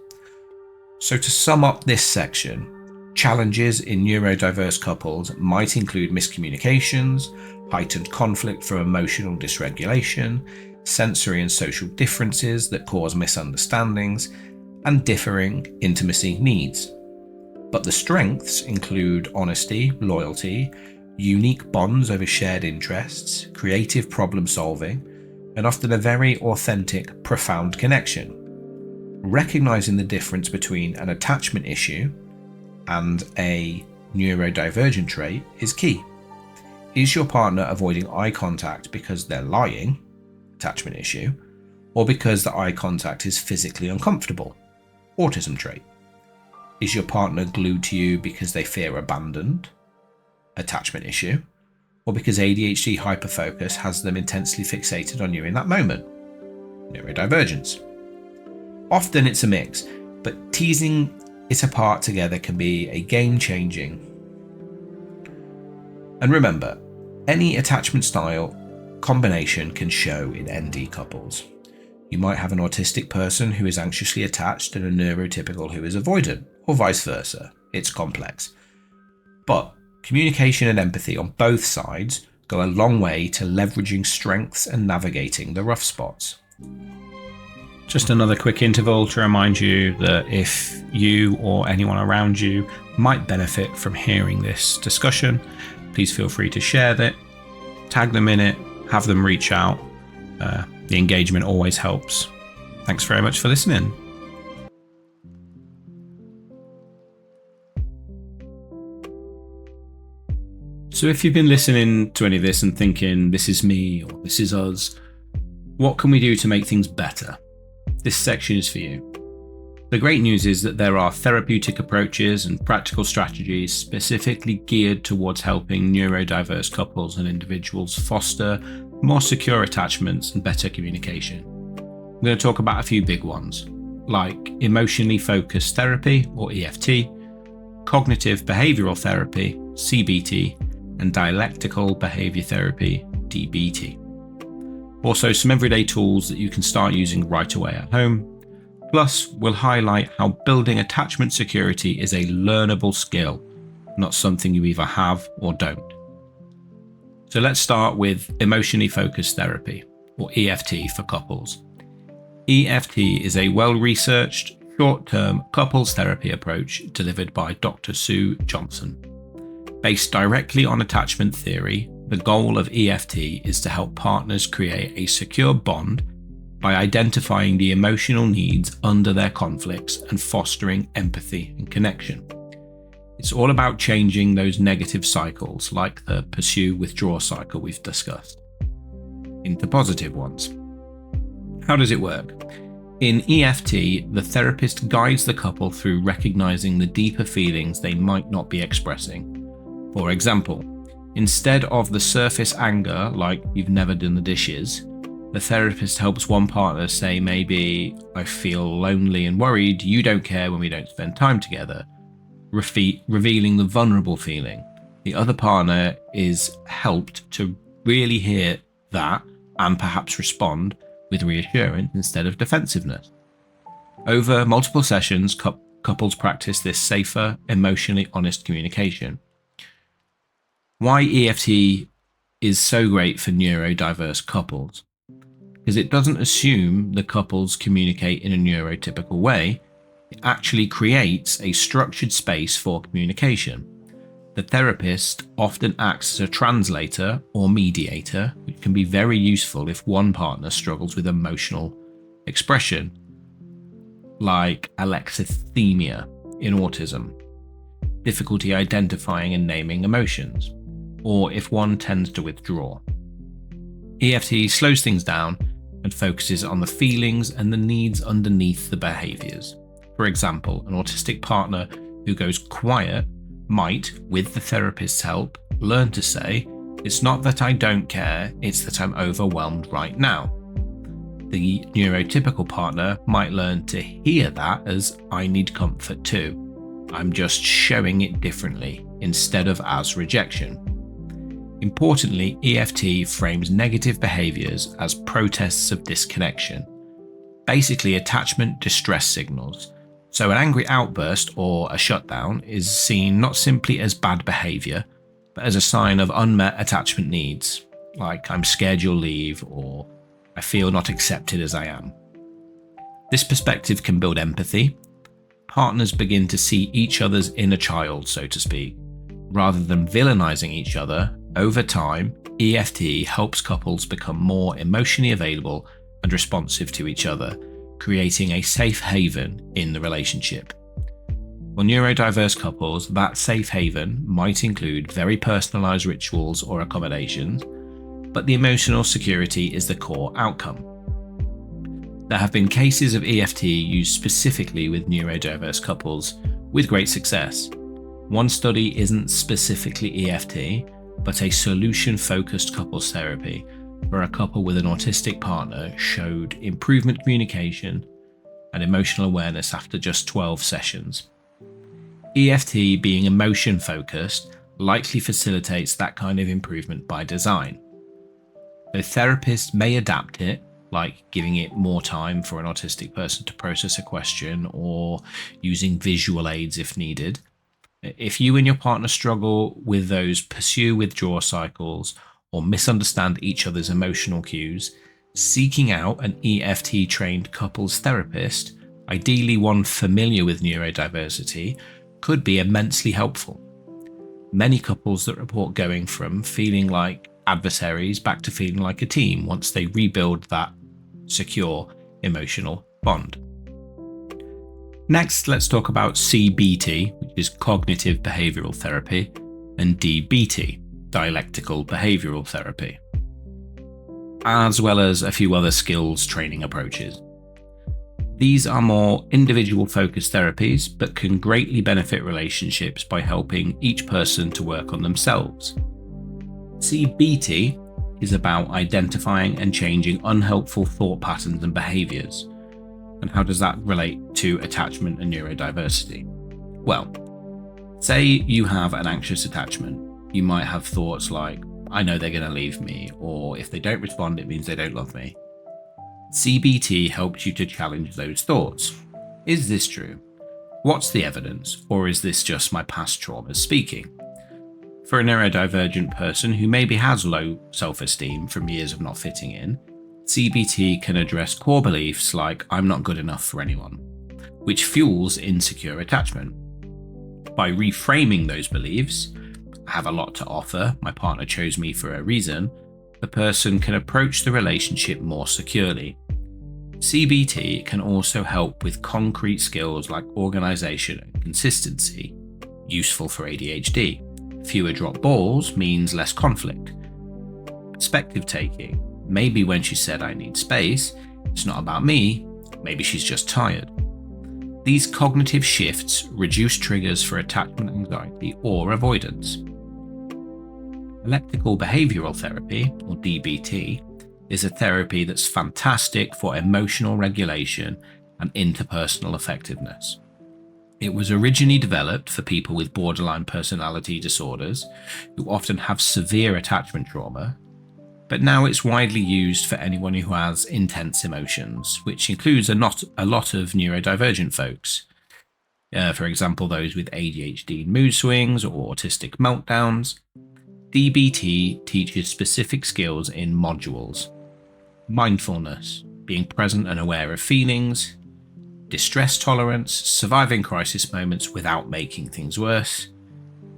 So to sum up this section, challenges in neurodiverse couples might include miscommunications, heightened conflict from emotional dysregulation, sensory and social differences that cause misunderstandings, and differing intimacy needs. But the strengths include honesty, loyalty, unique bonds over shared interests, creative problem solving, and often a very authentic, profound connection. Recognizing the difference between an attachment issue and a neurodivergent trait is key. Is your partner avoiding eye contact because they're lying, attachment issue, or because the eye contact is physically uncomfortable, autism trait? Is your partner glued to you because they fear abandoned, attachment issue, or because ADHD hyperfocus has them intensely fixated on you in that moment, neurodivergence? Often it's a mix, but teasing it apart together can be a game-changing. And remember, any attachment style combination can show in ND couples. You might have an autistic person who is anxiously attached and a neurotypical who is avoidant, or vice versa. It's complex. But communication and empathy on both sides go a long way to leveraging strengths and navigating the rough spots. Just another quick interval to remind you that if you or anyone around you might benefit from hearing this discussion, please feel free to share it, tag them in it, have them reach out. The engagement always helps. Thanks very much for listening. So if you've been listening to any of this and thinking, this is me or this is us, what can we do to make things better? This section is for you. The great news is that there are therapeutic approaches and practical strategies specifically geared towards helping neurodiverse couples and individuals foster more secure attachments and better communication. I'm going to talk about a few big ones, like emotionally focused therapy, or EFT, cognitive behavioral therapy, CBT, and dialectical behavior therapy, DBT. Also, some everyday tools that you can start using right away at home. Plus, we'll highlight how building attachment security is a learnable skill, not something you either have or don't. So let's start with emotionally focused therapy, or EFT for couples. EFT is a well-researched, short-term couples therapy approach delivered by Dr. Sue Johnson. Based directly on attachment theory, the goal of EFT is to help partners create a secure bond by identifying the emotional needs under their conflicts and fostering empathy and connection. It's all about changing those negative cycles, like the pursue-withdraw cycle we've discussed, into positive ones. How does it work? In EFT, the therapist guides the couple through recognizing the deeper feelings they might not be expressing. For example, instead of the surface anger, like you've never done the dishes, the therapist helps one partner say maybe, I feel lonely and worried, you don't care when we don't spend time together, revealing the vulnerable feeling. The other partner is helped to really hear that and perhaps respond with reassurance instead of defensiveness. Over multiple sessions, couples practice this safer, emotionally honest communication. Why EFT is so great for neurodiverse couples? Because it doesn't assume the couples communicate in a neurotypical way. It actually creates a structured space for communication. The therapist often acts as a translator or mediator, which can be very useful if one partner struggles with emotional expression, like alexithymia in autism, difficulty identifying and naming emotions, or if one tends to withdraw. EFT slows things down and focuses on the feelings and the needs underneath the behaviors. For example, an autistic partner who goes quiet might, with the therapist's help, learn to say, it's not that I don't care, it's that I'm overwhelmed right now. The neurotypical partner might learn to hear that as, I need comfort too. I'm just showing it differently, instead of as rejection. Importantly, EFT frames negative behaviors as protests of disconnection, basically attachment distress signals. So an angry outburst or a shutdown is seen not simply as bad behavior, but as a sign of unmet attachment needs, like I'm scared you'll leave or I feel not accepted as I am. This perspective can build empathy. Partners begin to see each other's inner child, so to speak. Rather than villainizing each other, over time, EFT helps couples become more emotionally available and responsive to each other, creating a safe haven in the relationship. For neurodiverse couples, that safe haven might include very personalized rituals or accommodations, but the emotional security is the core outcome. There have been cases of EFT used specifically with neurodiverse couples with great success. One study isn't specifically EFT, but a solution-focused couples therapy where a couple with an autistic partner showed improvement communication and emotional awareness after just 12 sessions. EFT being emotion focused likely facilitates that kind of improvement by design. The therapist may adapt it, like giving it more time for an autistic person to process a question or using visual aids if needed. If you and your partner struggle with those pursue withdraw cycles or misunderstand each other's emotional cues, seeking out an EFT trained couples therapist, ideally one familiar with neurodiversity, could be immensely helpful. Many couples that report going from feeling like adversaries back to feeling like a team once they rebuild that secure emotional bond. Next, let's talk about CBT, which is cognitive behavioral therapy, and DBT, dialectical behavioral therapy, as well as a few other skills training approaches. These are more individual-focused therapies, but can greatly benefit relationships by helping each person to work on themselves. CBT is about identifying and changing unhelpful thought patterns and behaviors. And how does that relate to attachment and neurodiversity? Well, say you have an anxious attachment. You might have thoughts like, I know they're going to leave me, or if they don't respond, it means they don't love me. CBT helps you to challenge those thoughts. Is this true? What's the evidence? Or is this just my past traumas speaking? For a neurodivergent person who maybe has low self-esteem from years of not fitting in, CBT can address core beliefs like I'm not good enough for anyone, which fuels insecure attachment. By reframing those beliefs, I have a lot to offer, my partner chose me for a reason, the person can approach the relationship more securely. CBT can also help with concrete skills like organization and consistency, useful for ADHD. Fewer drop balls means less conflict. Perspective taking. Maybe when she said I need space, it's not about me, maybe she's just tired. These cognitive shifts reduce triggers for attachment anxiety or avoidance. Dialectical behavioral therapy, or DBT, is a therapy that's fantastic for emotional regulation and interpersonal effectiveness. It was originally developed for people with borderline personality disorders who often have severe attachment trauma, but now it's widely used for anyone who has intense emotions, which includes a lot of neurodivergent folks. For example, those with ADHD mood swings or autistic meltdowns. DBT teaches specific skills in modules: mindfulness, being present and aware of feelings, distress tolerance, surviving crisis moments without making things worse,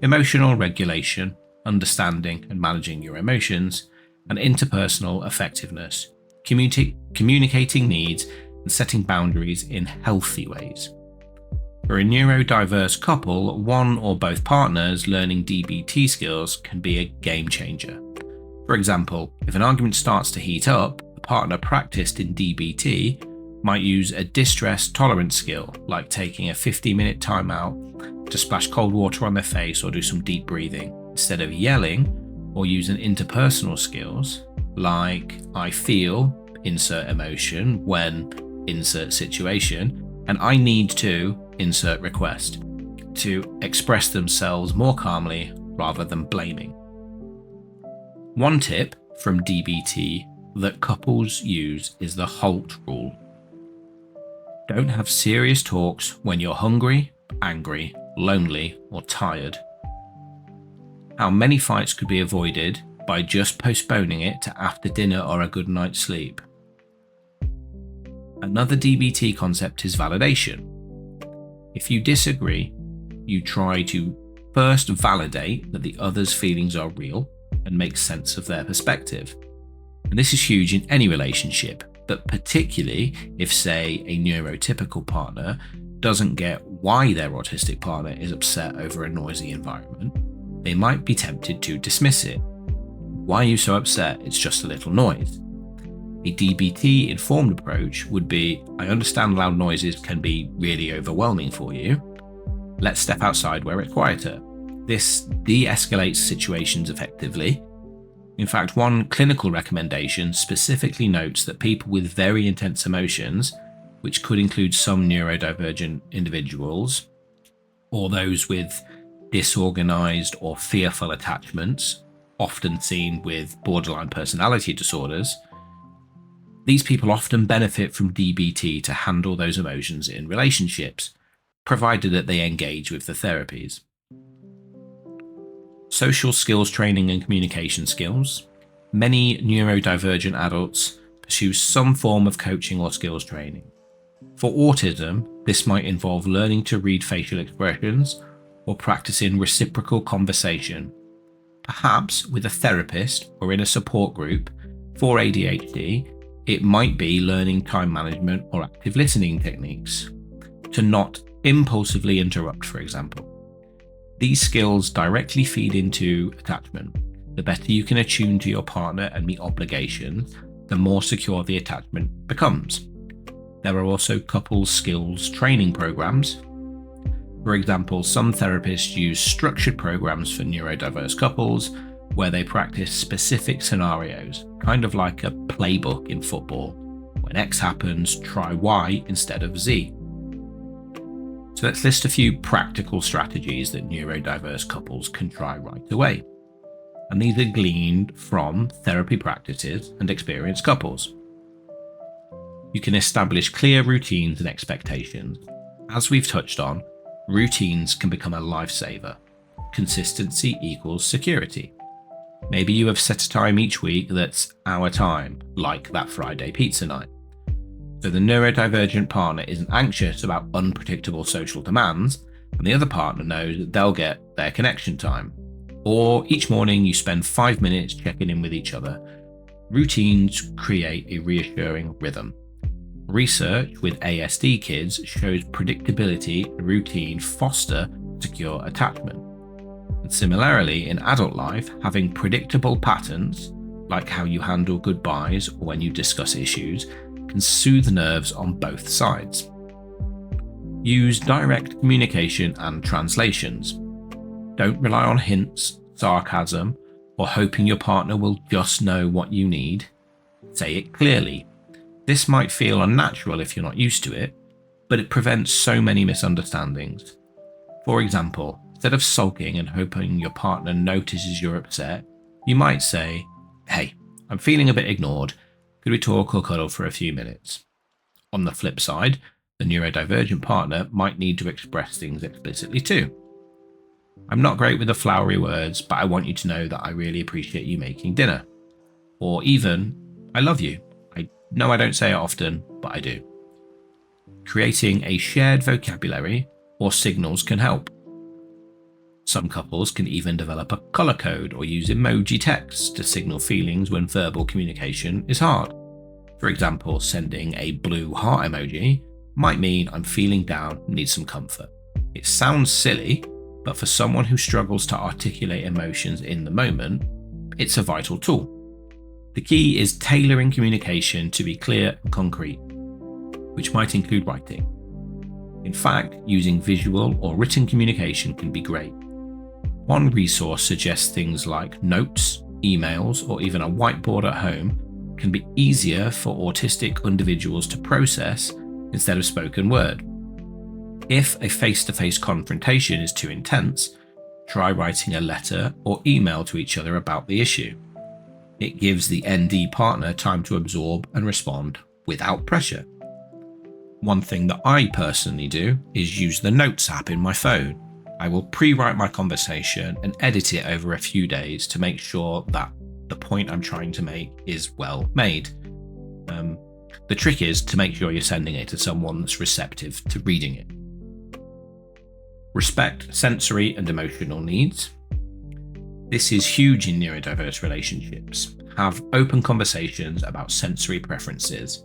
emotional regulation, understanding and managing your emotions, and interpersonal effectiveness, communicating needs and setting boundaries in healthy ways. For a neurodiverse couple, one or both partners learning DBT skills can be a game changer. For example, if an argument starts to heat up, the partner practiced in DBT might use a distress tolerance skill, like taking a 50-minute timeout to splash cold water on their face or do some deep breathing, instead of yelling, or use an interpersonal skills, like I feel, insert emotion, when, insert situation, and I need to, insert request, to express themselves more calmly rather than blaming. One tip from DBT that couples use is the HALT rule. Don't have serious talks when you're hungry, angry, lonely, or tired. How many fights could be avoided by just postponing it to after dinner or a good night's sleep? Another DBT concept is validation. If you disagree, you try to first validate that the other's feelings are real and make sense of their perspective. And this is huge in any relationship, but particularly if, say, a neurotypical partner doesn't get why their autistic partner is upset over a noisy environment, they might be tempted to dismiss it. Why are you so upset? It's just a little noise. A DBT informed approach would be, I understand loud noises can be really overwhelming for you. Let's step outside where it's quieter. This de-escalates situations effectively. In fact, one clinical recommendation specifically notes that people with very intense emotions, which could include some neurodivergent individuals, or those with disorganized or fearful attachments, often seen with borderline personality disorders, these people often benefit from DBT to handle those emotions in relationships, provided that they engage with the therapies. Social skills training and communication skills. Many neurodivergent adults pursue some form of coaching or skills training. For autism, this might involve learning to read facial expressions or practicing reciprocal conversation, perhaps with a therapist or in a support group. For ADHD, it might be learning time management or active listening techniques to not impulsively interrupt, for example. These skills directly feed into attachment. The better you can attune to your partner and meet obligations, the more secure the attachment becomes. There are also couples skills training programs. For example, some therapists use structured programs for neurodiverse couples where they practice specific scenarios, kind of like a playbook in football. When X happens, try Y instead of Z. So let's list a few practical strategies that neurodiverse couples can try right away. And these are gleaned from therapy practices and experienced couples. You can establish clear routines and expectations. As we've touched on, routines can become a lifesaver. Consistency equals security. Maybe you have set a time each week that's our time, like that Friday pizza night. So the neurodivergent partner isn't anxious about unpredictable social demands, and the other partner knows that they'll get their connection time. Or each morning you spend 5 minutes checking in with each other. Routines create a reassuring rhythm. Research with ASD kids shows predictability and routine foster secure attachment. And similarly, in adult life, having predictable patterns, like how you handle goodbyes or when you discuss issues, can soothe nerves on both sides. Use direct communication and translations. Don't rely on hints, sarcasm, or hoping your partner will just know what you need. Say it clearly. This might feel unnatural if you're not used to it, but it prevents so many misunderstandings. For example, instead of sulking and hoping your partner notices you're upset, you might say, "Hey, I'm feeling a bit ignored. Could we talk or cuddle for a few minutes?" On the flip side, the neurodivergent partner might need to express things explicitly too. "I'm not great with the flowery words, but I want you to know that I really appreciate you making dinner." Or even, "I love you. No, I don't say it often, but I do." Creating a shared vocabulary or signals can help. Some couples can even develop a color code or use emoji text to signal feelings when verbal communication is hard. For example, sending a blue heart emoji might mean "I'm feeling down, need some comfort." It sounds silly, but for someone who struggles to articulate emotions in the moment, it's a vital tool. The key is tailoring communication to be clear and concrete, which might include writing. In fact, using visual or written communication can be great. One resource suggests things like notes, emails, or even a whiteboard at home can be easier for autistic individuals to process instead of spoken word. If a face-to-face confrontation is too intense, try writing a letter or email to each other about the issue. It gives the ND partner time to absorb and respond without pressure. One thing that I personally do is use the Notes app in my phone. I will pre-write my conversation and edit it over a few days to make sure that the point I'm trying to make is well made. The trick is to make sure you're sending it to someone that's receptive to reading it. Respect sensory and emotional needs. This is huge in neurodiverse relationships. Have open conversations about sensory preferences.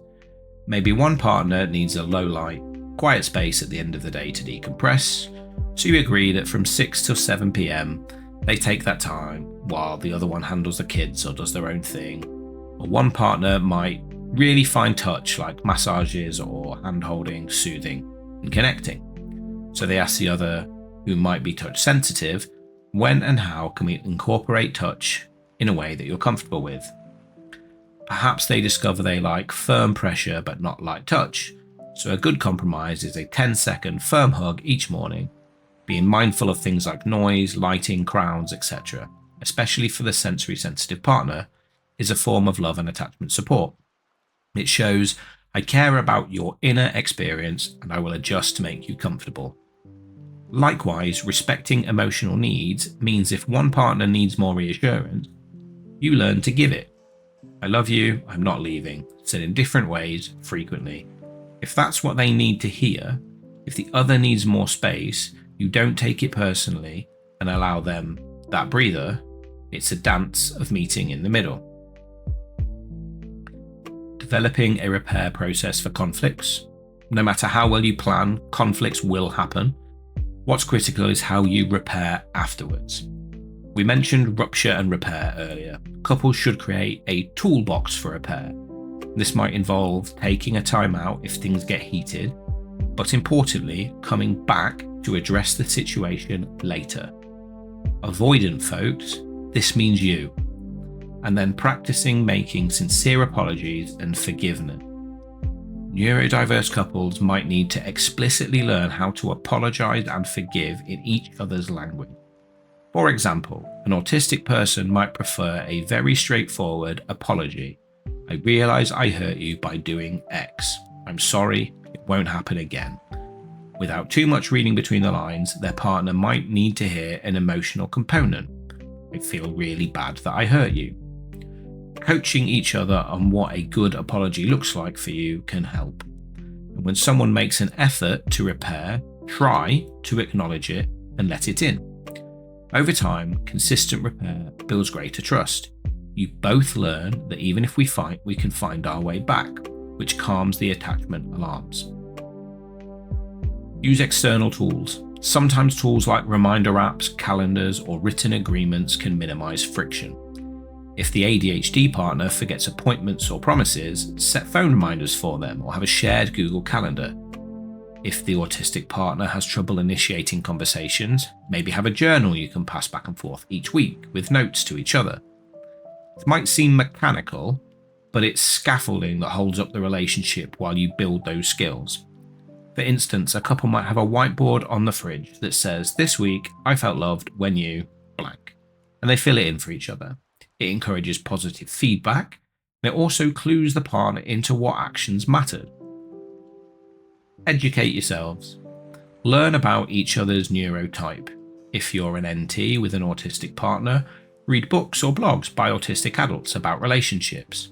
Maybe one partner needs a low light, quiet space at the end of the day to decompress, so you agree that from 6 till 7 p.m. they take that time while the other one handles the kids or does their own thing. Or one partner might really find touch like massages or hand-holding, soothing and connecting. So they ask the other, who might be touch sensitive, when and how can we incorporate touch in a way that you're comfortable with? Perhaps they discover they like firm pressure but not light touch, so a good compromise is a 10-second firm hug each morning. Being mindful of things like noise, lighting, crowds, etc., especially for the sensory sensitive partner, is a form of love and attachment support. It shows, I care about your inner experience and I will adjust to make you comfortable. Likewise, respecting emotional needs means if one partner needs more reassurance, you learn to give it. I love you, I'm not leaving, said in different ways, frequently. If that's what they need to hear, if the other needs more space, you don't take it personally and allow them that breather. It's a dance of meeting in the middle. Developing a repair process for conflicts. No matter how well you plan, conflicts will happen. What's critical is how you repair afterwards. We mentioned rupture and repair earlier. Couples should create a toolbox for repair. This might involve taking a time out if things get heated, but importantly, coming back to address the situation later. Avoidant folks, this means you. And then practicing making sincere apologies and forgiveness. Neurodiverse couples might need to explicitly learn how to apologize and forgive in each other's language. For example, an autistic person might prefer a very straightforward apology. I realize I hurt you by doing X. I'm sorry, it won't happen again. Without too much reading between the lines, their partner might need to hear an emotional component. I feel really bad that I hurt you. Coaching each other on what a good apology looks like for you can help. And when someone makes an effort to repair, try to acknowledge it and let it in. Over time, consistent repair builds greater trust. You both learn that even if we fight, we can find our way back, which calms the attachment alarms. Use external tools. Sometimes tools like reminder apps, calendars, or written agreements can minimize friction. If the ADHD partner forgets appointments or promises, set phone reminders for them or have a shared Google Calendar. If the autistic partner has trouble initiating conversations, maybe have a journal you can pass back and forth each week with notes to each other. It might seem mechanical, but it's scaffolding that holds up the relationship while you build those skills. For instance, a couple might have a whiteboard on the fridge that says, "This week I felt loved when you blank," and they fill it in for each other. It encourages positive feedback, and it also clues the partner into what actions mattered. Educate yourselves. Learn about each other's neurotype. If you're an NT with an autistic partner, read books or blogs by autistic adults about relationships.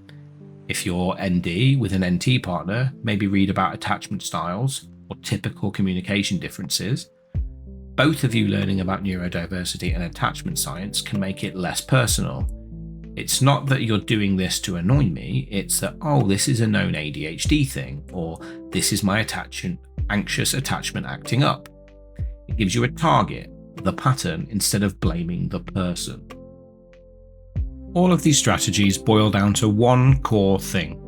If you're ND with an NT partner, maybe read about attachment styles or typical communication differences. Both of you learning about neurodiversity and attachment science can make it less personal. It's not that you're doing this to annoy me, it's that, oh, this is a known ADHD thing, or this is my anxious attachment acting up. It gives you a target, the pattern, instead of blaming the person. All of these strategies boil down to one core thing: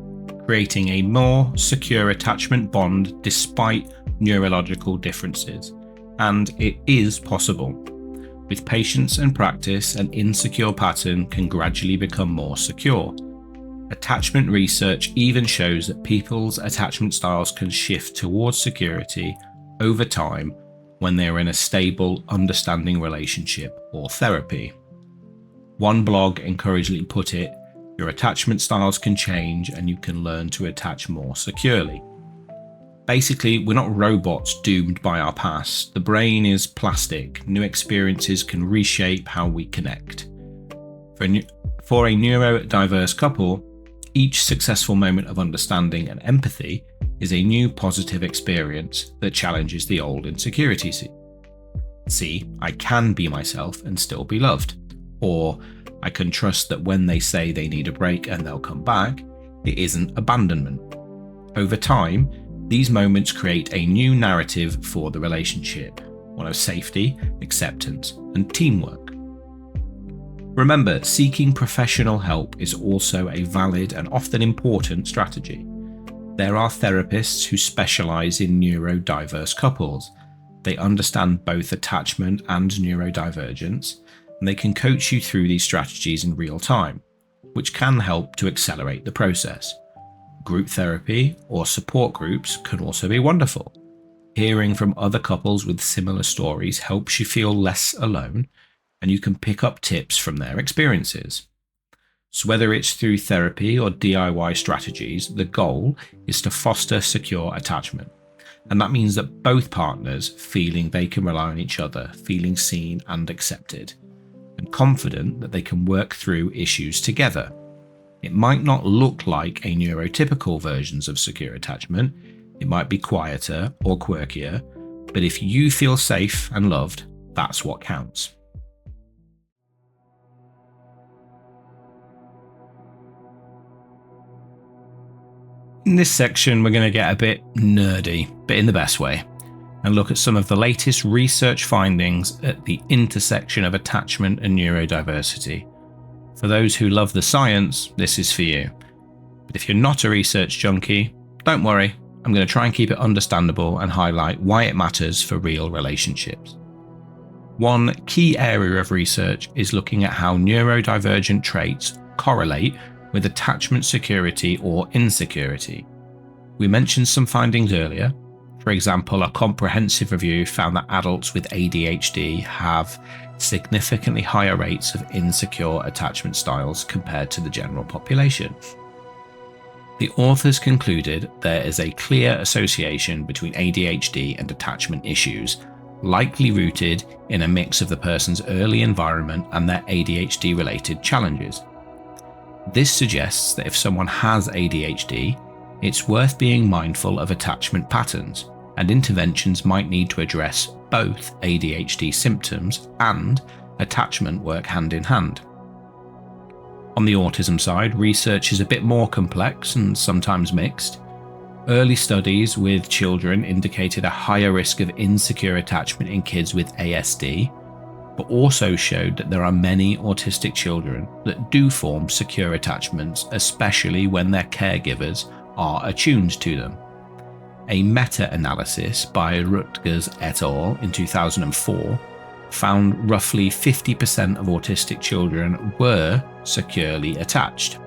creating a more secure attachment bond despite neurological differences. And it is possible. With patience and practice, an insecure pattern can gradually become more secure. Attachment research even shows that people's attachment styles can shift towards security over time when they are in a stable, understanding relationship or therapy. One blog encouragingly put it, "Your attachment styles can change and you can learn to attach more securely." Basically, we're not robots doomed by our past. The brain is plastic. New experiences can reshape how we connect. For a neurodiverse couple, each successful moment of understanding and empathy is a new positive experience that challenges the old insecurities. See, I can be myself and still be loved. Or, I can trust that when they say they need a break and they'll come back, it isn't abandonment. Over time, these moments create a new narrative for the relationship, one of safety, acceptance, and teamwork. Remember, seeking professional help is also a valid and often important strategy. There are therapists who specialize in neurodiverse couples. They understand both attachment and neurodivergence, and they can coach you through these strategies in real time, which can help to accelerate the process. Group therapy or support groups can also be wonderful. Hearing from other couples with similar stories helps you feel less alone, and you can pick up tips from their experiences. So whether it's through therapy or DIY strategies, the goal is to foster secure attachment. And that means that both partners feeling they can rely on each other, feeling seen and accepted, and confident that they can work through issues together. It might not look like a neurotypical versions of secure attachment. It might be quieter or quirkier, but if you feel safe and loved, that's what counts. In this section, we're going to get a bit nerdy, but in the best way, and look at some of the latest research findings at the intersection of attachment and neurodiversity. For those who love the science, this is for you. But if you're not a research junkie, don't worry, I'm going to try and keep it understandable and highlight why it matters for real relationships. One key area of research is looking at how neurodivergent traits correlate with attachment security or insecurity. We mentioned some findings earlier. For example, a comprehensive review found that adults with ADHD have significantly higher rates of insecure attachment styles compared to the general population. The authors concluded there is a clear association between ADHD and attachment issues, likely rooted in a mix of the person's early environment and their ADHD-related challenges. This suggests that if someone has ADHD, it's worth being mindful of attachment patterns, and interventions might need to address both ADHD symptoms and attachment work hand in hand. On the autism side, research is a bit more complex and sometimes mixed. Early studies with children indicated a higher risk of insecure attachment in kids with ASD, but also showed that there are many autistic children that do form secure attachments, especially when their caregivers are attuned to them. A meta-analysis by Rutgers et al. In 2004 found roughly 50% of autistic children were securely attached.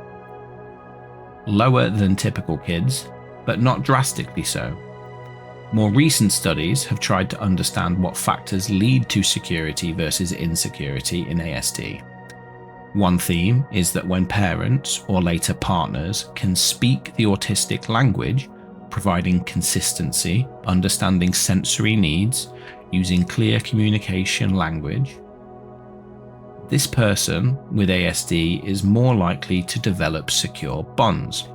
Lower than typical kids, but not drastically so. More recent studies have tried to understand what factors lead to security versus insecurity in ASD. One theme is that when parents or later partners can speak the autistic language, providing consistency, understanding sensory needs, using clear communication language, this person with ASD is more likely to develop secure bonds.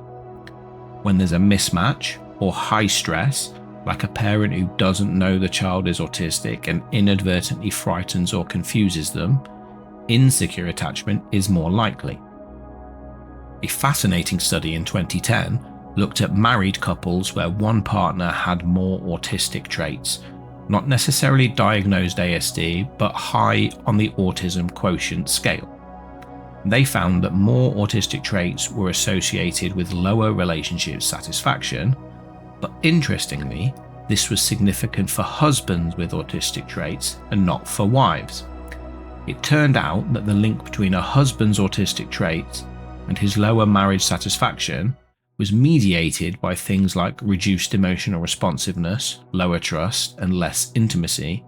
When there's a mismatch or high stress, like a parent who doesn't know the child is autistic and inadvertently frightens or confuses them, insecure attachment is more likely. A fascinating study in 2010 looked at married couples where one partner had more autistic traits, not necessarily diagnosed ASD, but high on the autism quotient scale. They found that more autistic traits were associated with lower relationship satisfaction, but interestingly, this was significant for husbands with autistic traits and not for wives. It turned out that the link between a husband's autistic traits and his lower marriage satisfaction was mediated by things like reduced emotional responsiveness, lower trust, and less intimacy.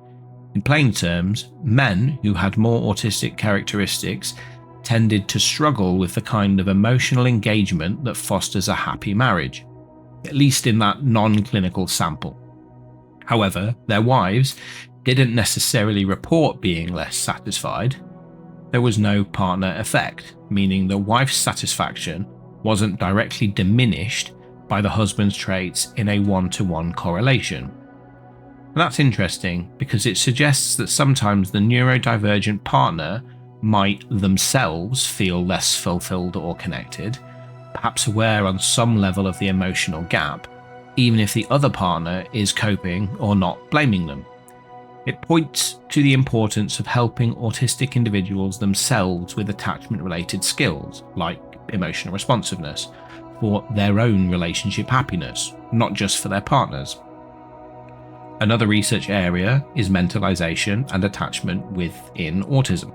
In plain terms, men who had more autistic characteristics tended to struggle with the kind of emotional engagement that fosters a happy marriage, at least in that non-clinical sample. However, their wives didn't necessarily report being less satisfied. There was no partner effect, meaning the wife's satisfaction wasn't directly diminished by the husband's traits in a one-to-one correlation. And that's interesting because it suggests that sometimes the neurodivergent partner might themselves feel less fulfilled or connected, perhaps aware on some level of the emotional gap, even if the other partner is coping or not blaming them. It points to the importance of helping autistic individuals themselves with attachment-related skills, like emotional responsiveness, for their own relationship happiness, not just for their partners. Another research area is mentalization and attachment within autism.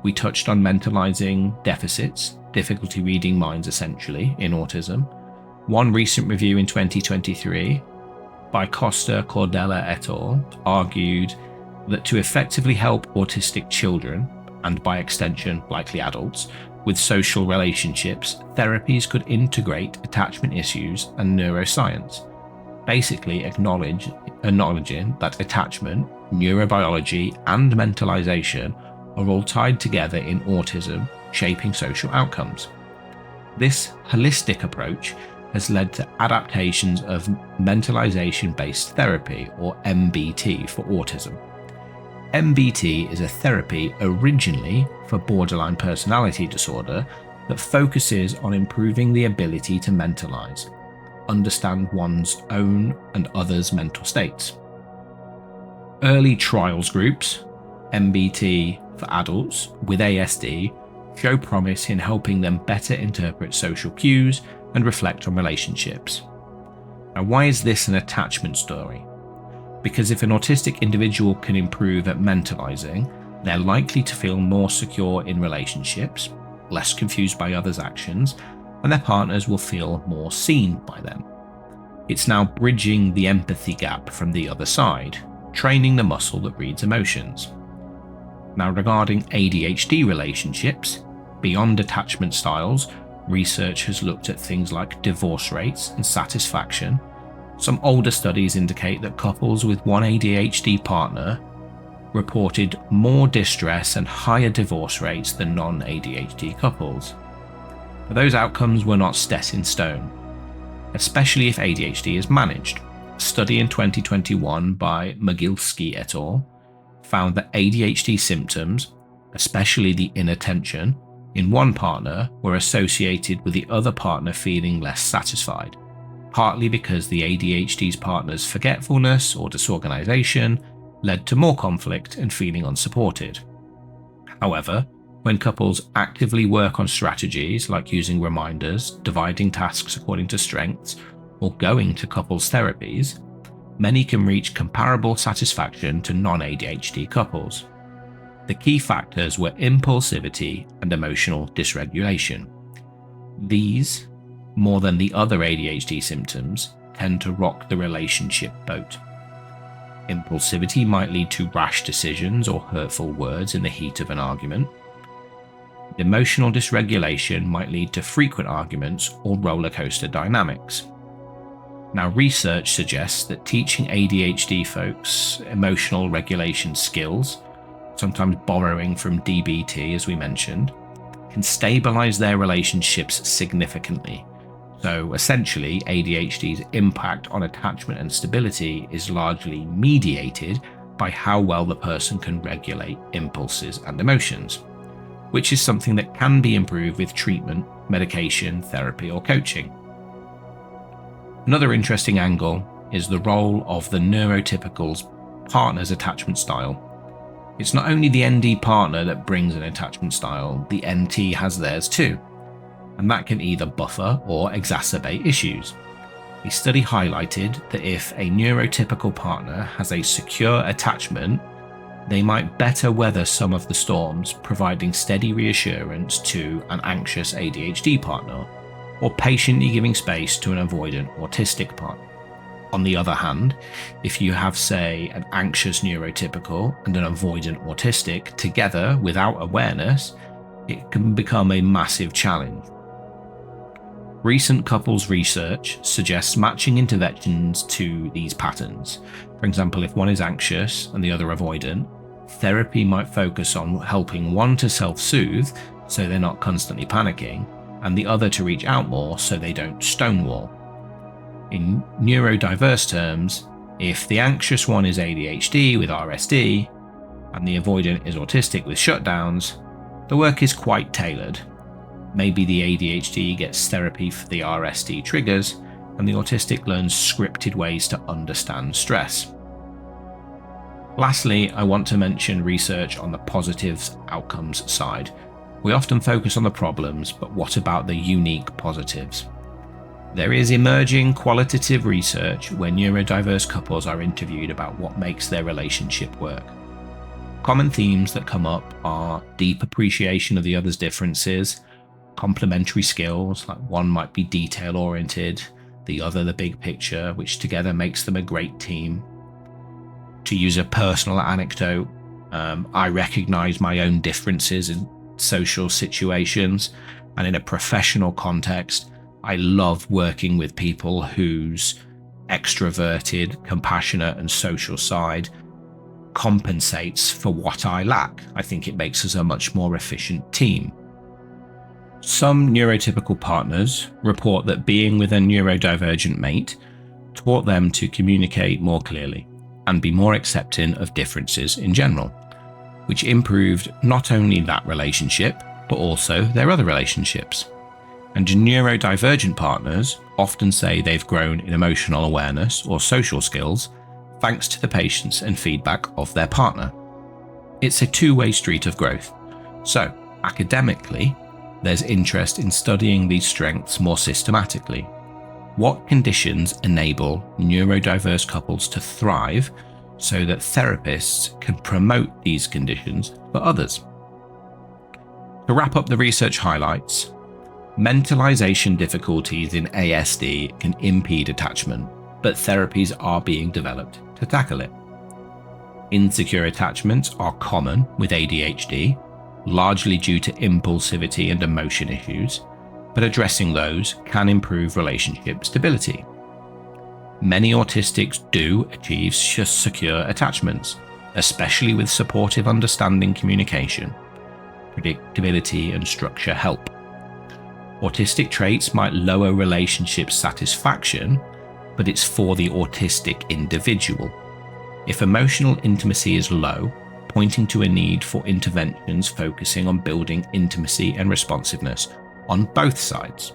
We touched on mentalizing deficits, difficulty reading minds essentially, in autism. One recent review in 2023 by Costa Cordella et al. Argued that to effectively help autistic children, and by extension likely adults, with social relationships, therapies could integrate attachment issues and neuroscience, basically acknowledging that attachment, neurobiology, and mentalization are all tied together in autism, shaping social outcomes. This holistic approach has led to adaptations of mentalization-based therapy, or MBT, for autism. MBT is a therapy originally for borderline personality disorder that focuses on improving the ability to mentalize, understand one's own and others' mental states. Early trials groups, MBT for adults with ASD, show promise in helping them better interpret social cues and reflect on relationships. Now, why is this an attachment story? Because if an autistic individual can improve at mentalizing, they're likely to feel more secure in relationships, less confused by others' actions, and their partners will feel more seen by them. It's now bridging the empathy gap from the other side, training the muscle that reads emotions. Now, regarding ADHD relationships, beyond attachment styles, research has looked at things like divorce rates and satisfaction. Some older studies indicate that couples with one ADHD partner reported more distress and higher divorce rates than non-ADHD couples. But those outcomes were not set in stone, especially if ADHD is managed. A study in 2021 by Mogilsky et al. Found that ADHD symptoms, especially the inattention, in one partner were associated with the other partner feeling less satisfied, partly because the ADHD's partner's forgetfulness or disorganization led to more conflict and feeling unsupported. However, when couples actively work on strategies like using reminders, dividing tasks according to strengths, or going to couples therapies, many can reach comparable satisfaction to non-ADHD couples. The key factors were impulsivity and emotional dysregulation. These, more than the other ADHD symptoms, tend to rock the relationship boat. Impulsivity might lead to rash decisions or hurtful words in the heat of an argument. Emotional dysregulation might lead to frequent arguments or roller coaster dynamics. Now, research suggests that teaching ADHD folks emotional regulation skills, sometimes borrowing from DBT as we mentioned, can stabilize their relationships significantly. So essentially, ADHD's impact on attachment and stability is largely mediated by how well the person can regulate impulses and emotions, which is something that can be improved with treatment, medication, therapy, or coaching. Another interesting angle is the role of the neurotypical's partner's attachment style. It's not only the ND partner that brings an attachment style, the NT has theirs too, and that can either buffer or exacerbate issues. A study highlighted that if a neurotypical partner has a secure attachment, they might better weather some of the storms, providing steady reassurance to an anxious ADHD partner, or patiently giving space to an avoidant autistic partner. On the other hand, if you have, say, an anxious neurotypical and an avoidant autistic together without awareness, it can become a massive challenge. Recent couples research suggests matching interventions to these patterns. For example, if one is anxious and the other avoidant, therapy might focus on helping one to self-soothe so they're not constantly panicking, and the other to reach out more so they don't stonewall. In neurodiverse terms, if the anxious one is ADHD with RSD and the avoidant is autistic with shutdowns, the work is quite tailored. Maybe the ADHD gets therapy for the RSD triggers and the autistic learns scripted ways to understand stress. Lastly, I want to mention research on the positives outcomes side. We often focus on the problems, but what about the unique positives? There is emerging qualitative research where neurodiverse couples are interviewed about what makes their relationship work. Common themes that come up are deep appreciation of the other's differences, complementary skills, like one might be detail-oriented, the other the big picture, which together makes them a great team. To use a personal anecdote, I recognize my own differences in social situations, and in a professional context, I love working with people whose extroverted, compassionate, and social side compensates for what I lack. I think it makes us a much more efficient team. Some neurotypical partners report that being with a neurodivergent mate taught them to communicate more clearly and be more accepting of differences in general, which improved not only that relationship, but also their other relationships. And neurodivergent partners often say they've grown in emotional awareness or social skills thanks to the patience and feedback of their partner. It's a two-way street of growth. So, academically, there's interest in studying these strengths more systematically. What conditions enable neurodiverse couples to thrive so that therapists can promote these conditions for others? To wrap up the research highlights, mentalization difficulties in ASD can impede attachment, but therapies are being developed to tackle it. Insecure attachments are common with ADHD, largely due to impulsivity and emotion issues, but addressing those can improve relationship stability. Many autistics do achieve secure attachments, especially with supportive understanding communication, predictability, and structure help. Autistic traits might lower relationship satisfaction, but it's for the autistic individual. If emotional intimacy is low, pointing to a need for interventions focusing on building intimacy and responsiveness on both sides.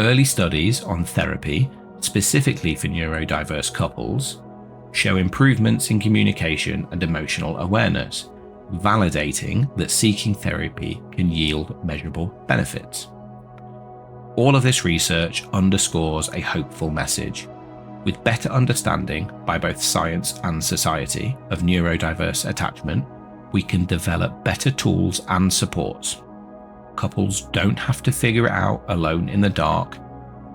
Early studies on therapy, specifically for neurodiverse couples, show improvements in communication and emotional awareness, validating that seeking therapy can yield measurable benefits. All of this research underscores a hopeful message. With better understanding by both science and society of neurodiverse attachment, we can develop better tools and supports. Couples don't have to figure it out alone in the dark.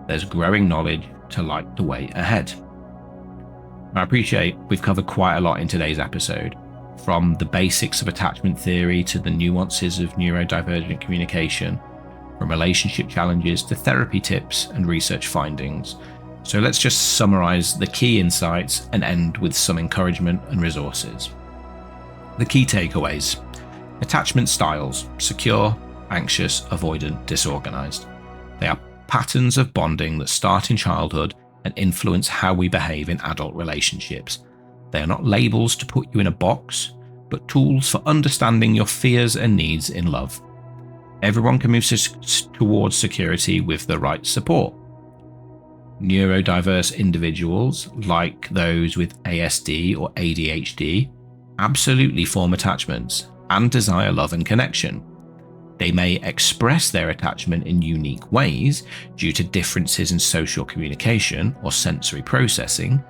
There's growing knowledge to light the way ahead. I appreciate we've covered quite a lot in today's episode, from the basics of attachment theory to the nuances of neurodivergent communication, from relationship challenges to therapy tips and research findings. So let's just summarize the key insights and end with some encouragement and resources. The key takeaways: attachment styles: secure, anxious, avoidant, disorganized. They are patterns of bonding that start in childhood and influence how we behave in adult relationships. They are not labels to put you in a box, but tools for understanding your fears and needs in love. Everyone can move towards security with the right support. Neurodiverse individuals, like those with ASD or ADHD, absolutely form attachments and desire love and connection. They may express their attachment in unique ways due to differences in social communication or sensory processing.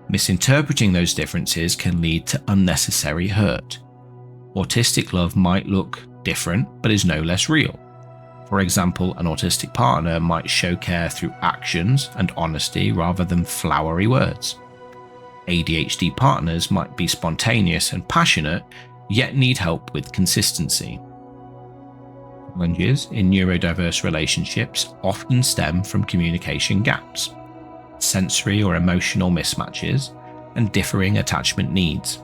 Misinterpreting those differences can lead to unnecessary hurt. Autistic love might look different, but is no less real. For example, an autistic partner might show care through actions and honesty rather than flowery words. ADHD partners might be spontaneous and passionate, yet need help with consistency. Challenges in neurodiverse relationships often stem from communication gaps, sensory or emotional mismatches, and differing attachment needs.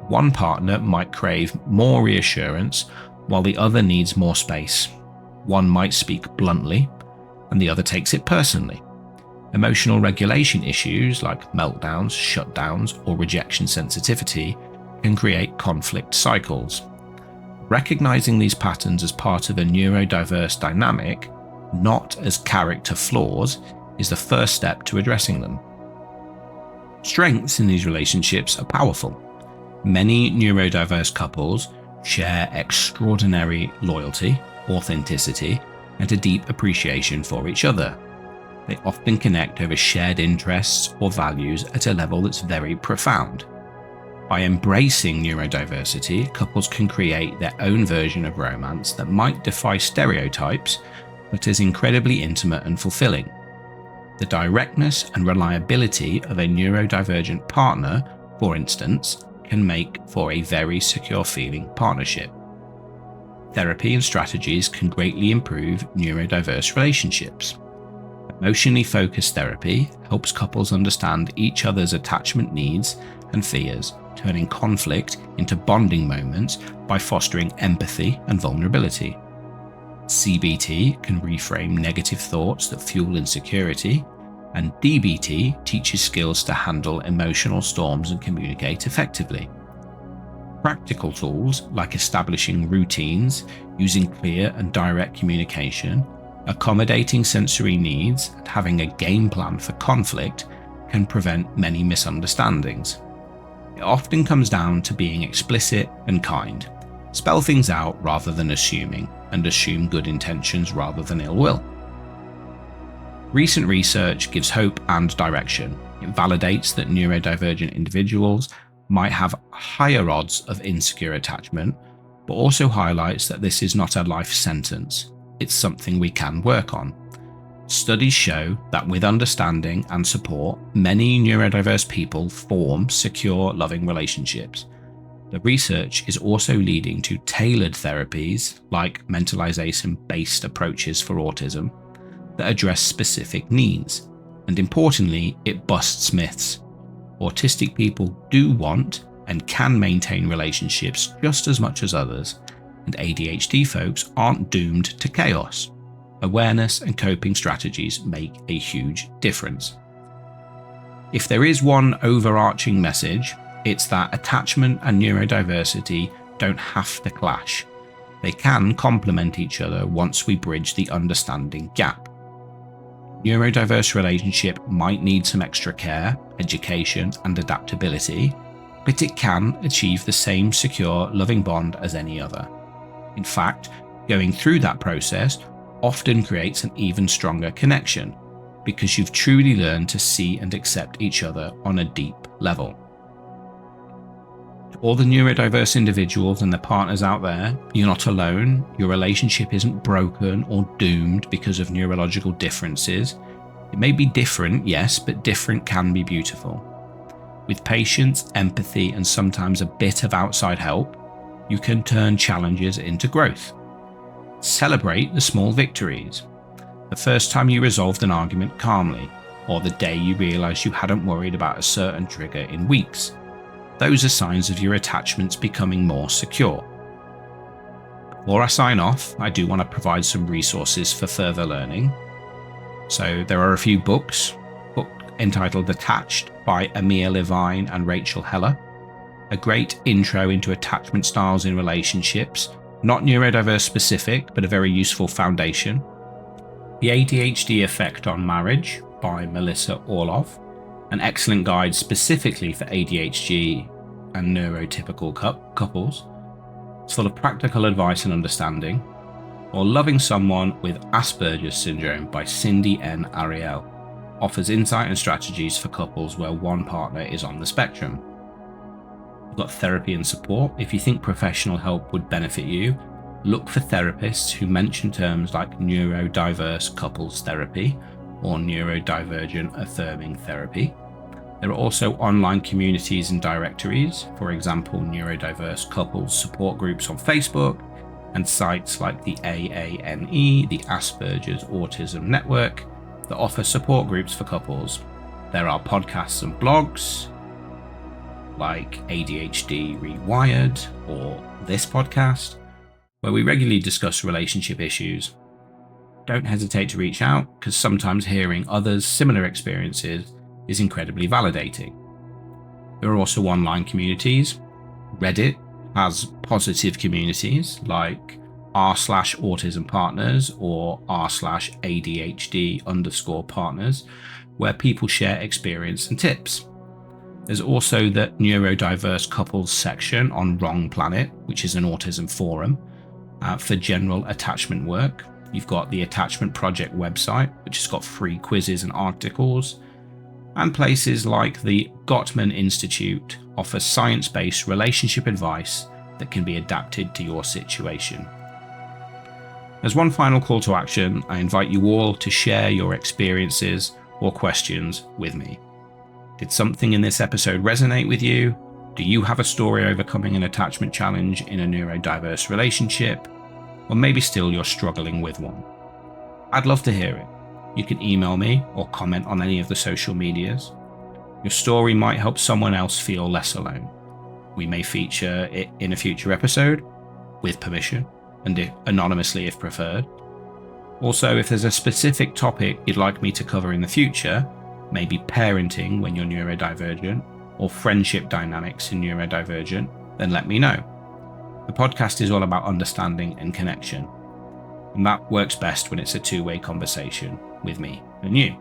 One partner might crave more reassurance while the other needs more space. One might speak bluntly, and the other takes it personally. Emotional regulation issues like meltdowns, shutdowns, or rejection sensitivity can create conflict cycles. Recognizing these patterns as part of a neurodiverse dynamic, not as character flaws, is the first step to addressing them. Strengths in these relationships are powerful. Many neurodiverse couples share extraordinary loyalty, authenticity, and a deep appreciation for each other. They often connect over shared interests or values at a level that's very profound. By embracing neurodiversity, couples can create their own version of romance that might defy stereotypes, but is incredibly intimate and fulfilling. The directness and reliability of a neurodivergent partner, for instance, can make for a very secure feeling partnership. Therapy and strategies can greatly improve neurodiverse relationships. Emotionally focused therapy helps couples understand each other's attachment needs and fears, turning conflict into bonding moments by fostering empathy and vulnerability. CBT can reframe negative thoughts that fuel insecurity, and DBT teaches skills to handle emotional storms and communicate effectively. Practical tools like establishing routines, using clear and direct communication, accommodating sensory needs, and having a game plan for conflict can prevent many misunderstandings. It often comes down to being explicit and kind. Spell things out rather than assuming, and assume good intentions rather than ill will. Recent research gives hope and direction. It validates that neurodivergent individuals might have higher odds of insecure attachment, but also highlights that this is not a life sentence. It's something we can work on. Studies show that with understanding and support, many neurodiverse people form secure, loving relationships. The research is also leading to tailored therapies like mentalization-based approaches for autism that address specific needs. And importantly, it busts myths. Autistic people do want and can maintain relationships just as much as others, and ADHD folks aren't doomed to chaos. Awareness and coping strategies make a huge difference. If there is one overarching message, it's that attachment and neurodiversity don't have to clash. They can complement each other once we bridge the understanding gap. Neurodiverse relationship might need some extra care, education, and adaptability, but it can achieve the same secure, loving bond as any other. In fact, going through that process often creates an even stronger connection because you've truly learned to see and accept each other on a deep level. To all the neurodiverse individuals and their partners out there, you're not alone. Your relationship isn't broken or doomed because of neurological differences. It may be different, yes, but different can be beautiful. With patience, empathy, and sometimes a bit of outside help, you can turn challenges into growth. Celebrate the small victories. The first time you resolved an argument calmly, or the day you realized you hadn't worried about a certain trigger in weeks. Those are signs of your attachments becoming more secure. Before I sign off, I do want to provide some resources for further learning. So there are a few books. Book entitled Attached by Amir Levine and Rachel Heller. A great intro into attachment styles in relationships, not neurodiverse specific, but a very useful foundation. The ADHD Effect on Marriage by Melissa Orloff, an excellent guide specifically for ADHD and neurotypical couples. It's full of practical advice and understanding. Or Loving Someone with Asperger's Syndrome by Cindy N. Ariel offers insight and strategies for couples where one partner is on the spectrum. We've got therapy and support. If you think professional help would benefit you, look for therapists who mention terms like neurodiverse couples therapy or neurodivergent affirming therapy. There are also online communities and directories, for example, neurodiverse couples support groups on Facebook, and sites like the AANE, the Asperger's Autism Network, that offer support groups for couples. There are podcasts and blogs like ADHD Rewired or this podcast, where we regularly discuss relationship issues. Don't hesitate to reach out, because sometimes hearing others' similar experiences is incredibly validating. There are also online communities. Reddit has positive communities like r/autism partners or r/ADHD_partners, where people share experience and tips. There's also the Neurodiverse Couples section on Wrong Planet, which is an autism forum for general attachment work. You've got the Attachment Project website, which has got free quizzes and articles. And places like the Gottman Institute offer science-based relationship advice that can be adapted to your situation. As one final call to action, I invite you all to share your experiences or questions with me. Did something in this episode resonate with you? Do you have a story overcoming an attachment challenge in a neurodiverse relationship? Or maybe still you're struggling with one? I'd love to hear it. You can email me or comment on any of the social medias. Your story might help someone else feel less alone. We may feature it in a future episode, with permission, and anonymously if preferred. Also, if there's a specific topic you'd like me to cover in the future, maybe parenting when you're neurodivergent, or friendship dynamics in neurodivergent, then let me know. The podcast is all about understanding and connection, and that works best when it's a two-way conversation with me and you.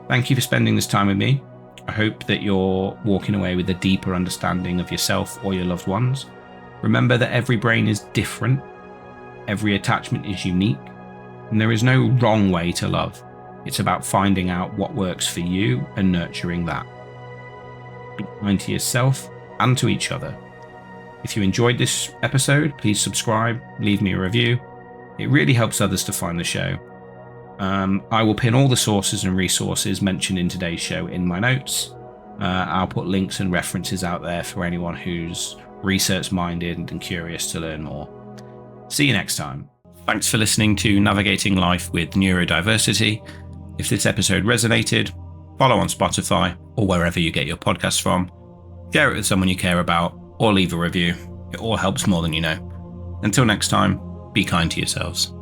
Thank you for spending this time with me. I hope that you're walking away with a deeper understanding of yourself or your loved ones. Remember that every brain is different, every attachment is unique, and there is no wrong way to love. It's about finding out what works for you and nurturing that. Be kind to yourself and to each other. If you enjoyed this episode, please subscribe, leave me a review. It really helps others to find the show. I will pin all the sources and resources mentioned in today's show in my notes. I'll put links and references out there for anyone who's research-minded and curious to learn more. See you next time. Thanks for listening to Navigating Life with Neurodiversity. If this episode resonated, follow on Spotify or wherever you get your podcasts from. Share it with someone you care about or leave a review. It all helps more than you know. Until next time, be kind to yourselves.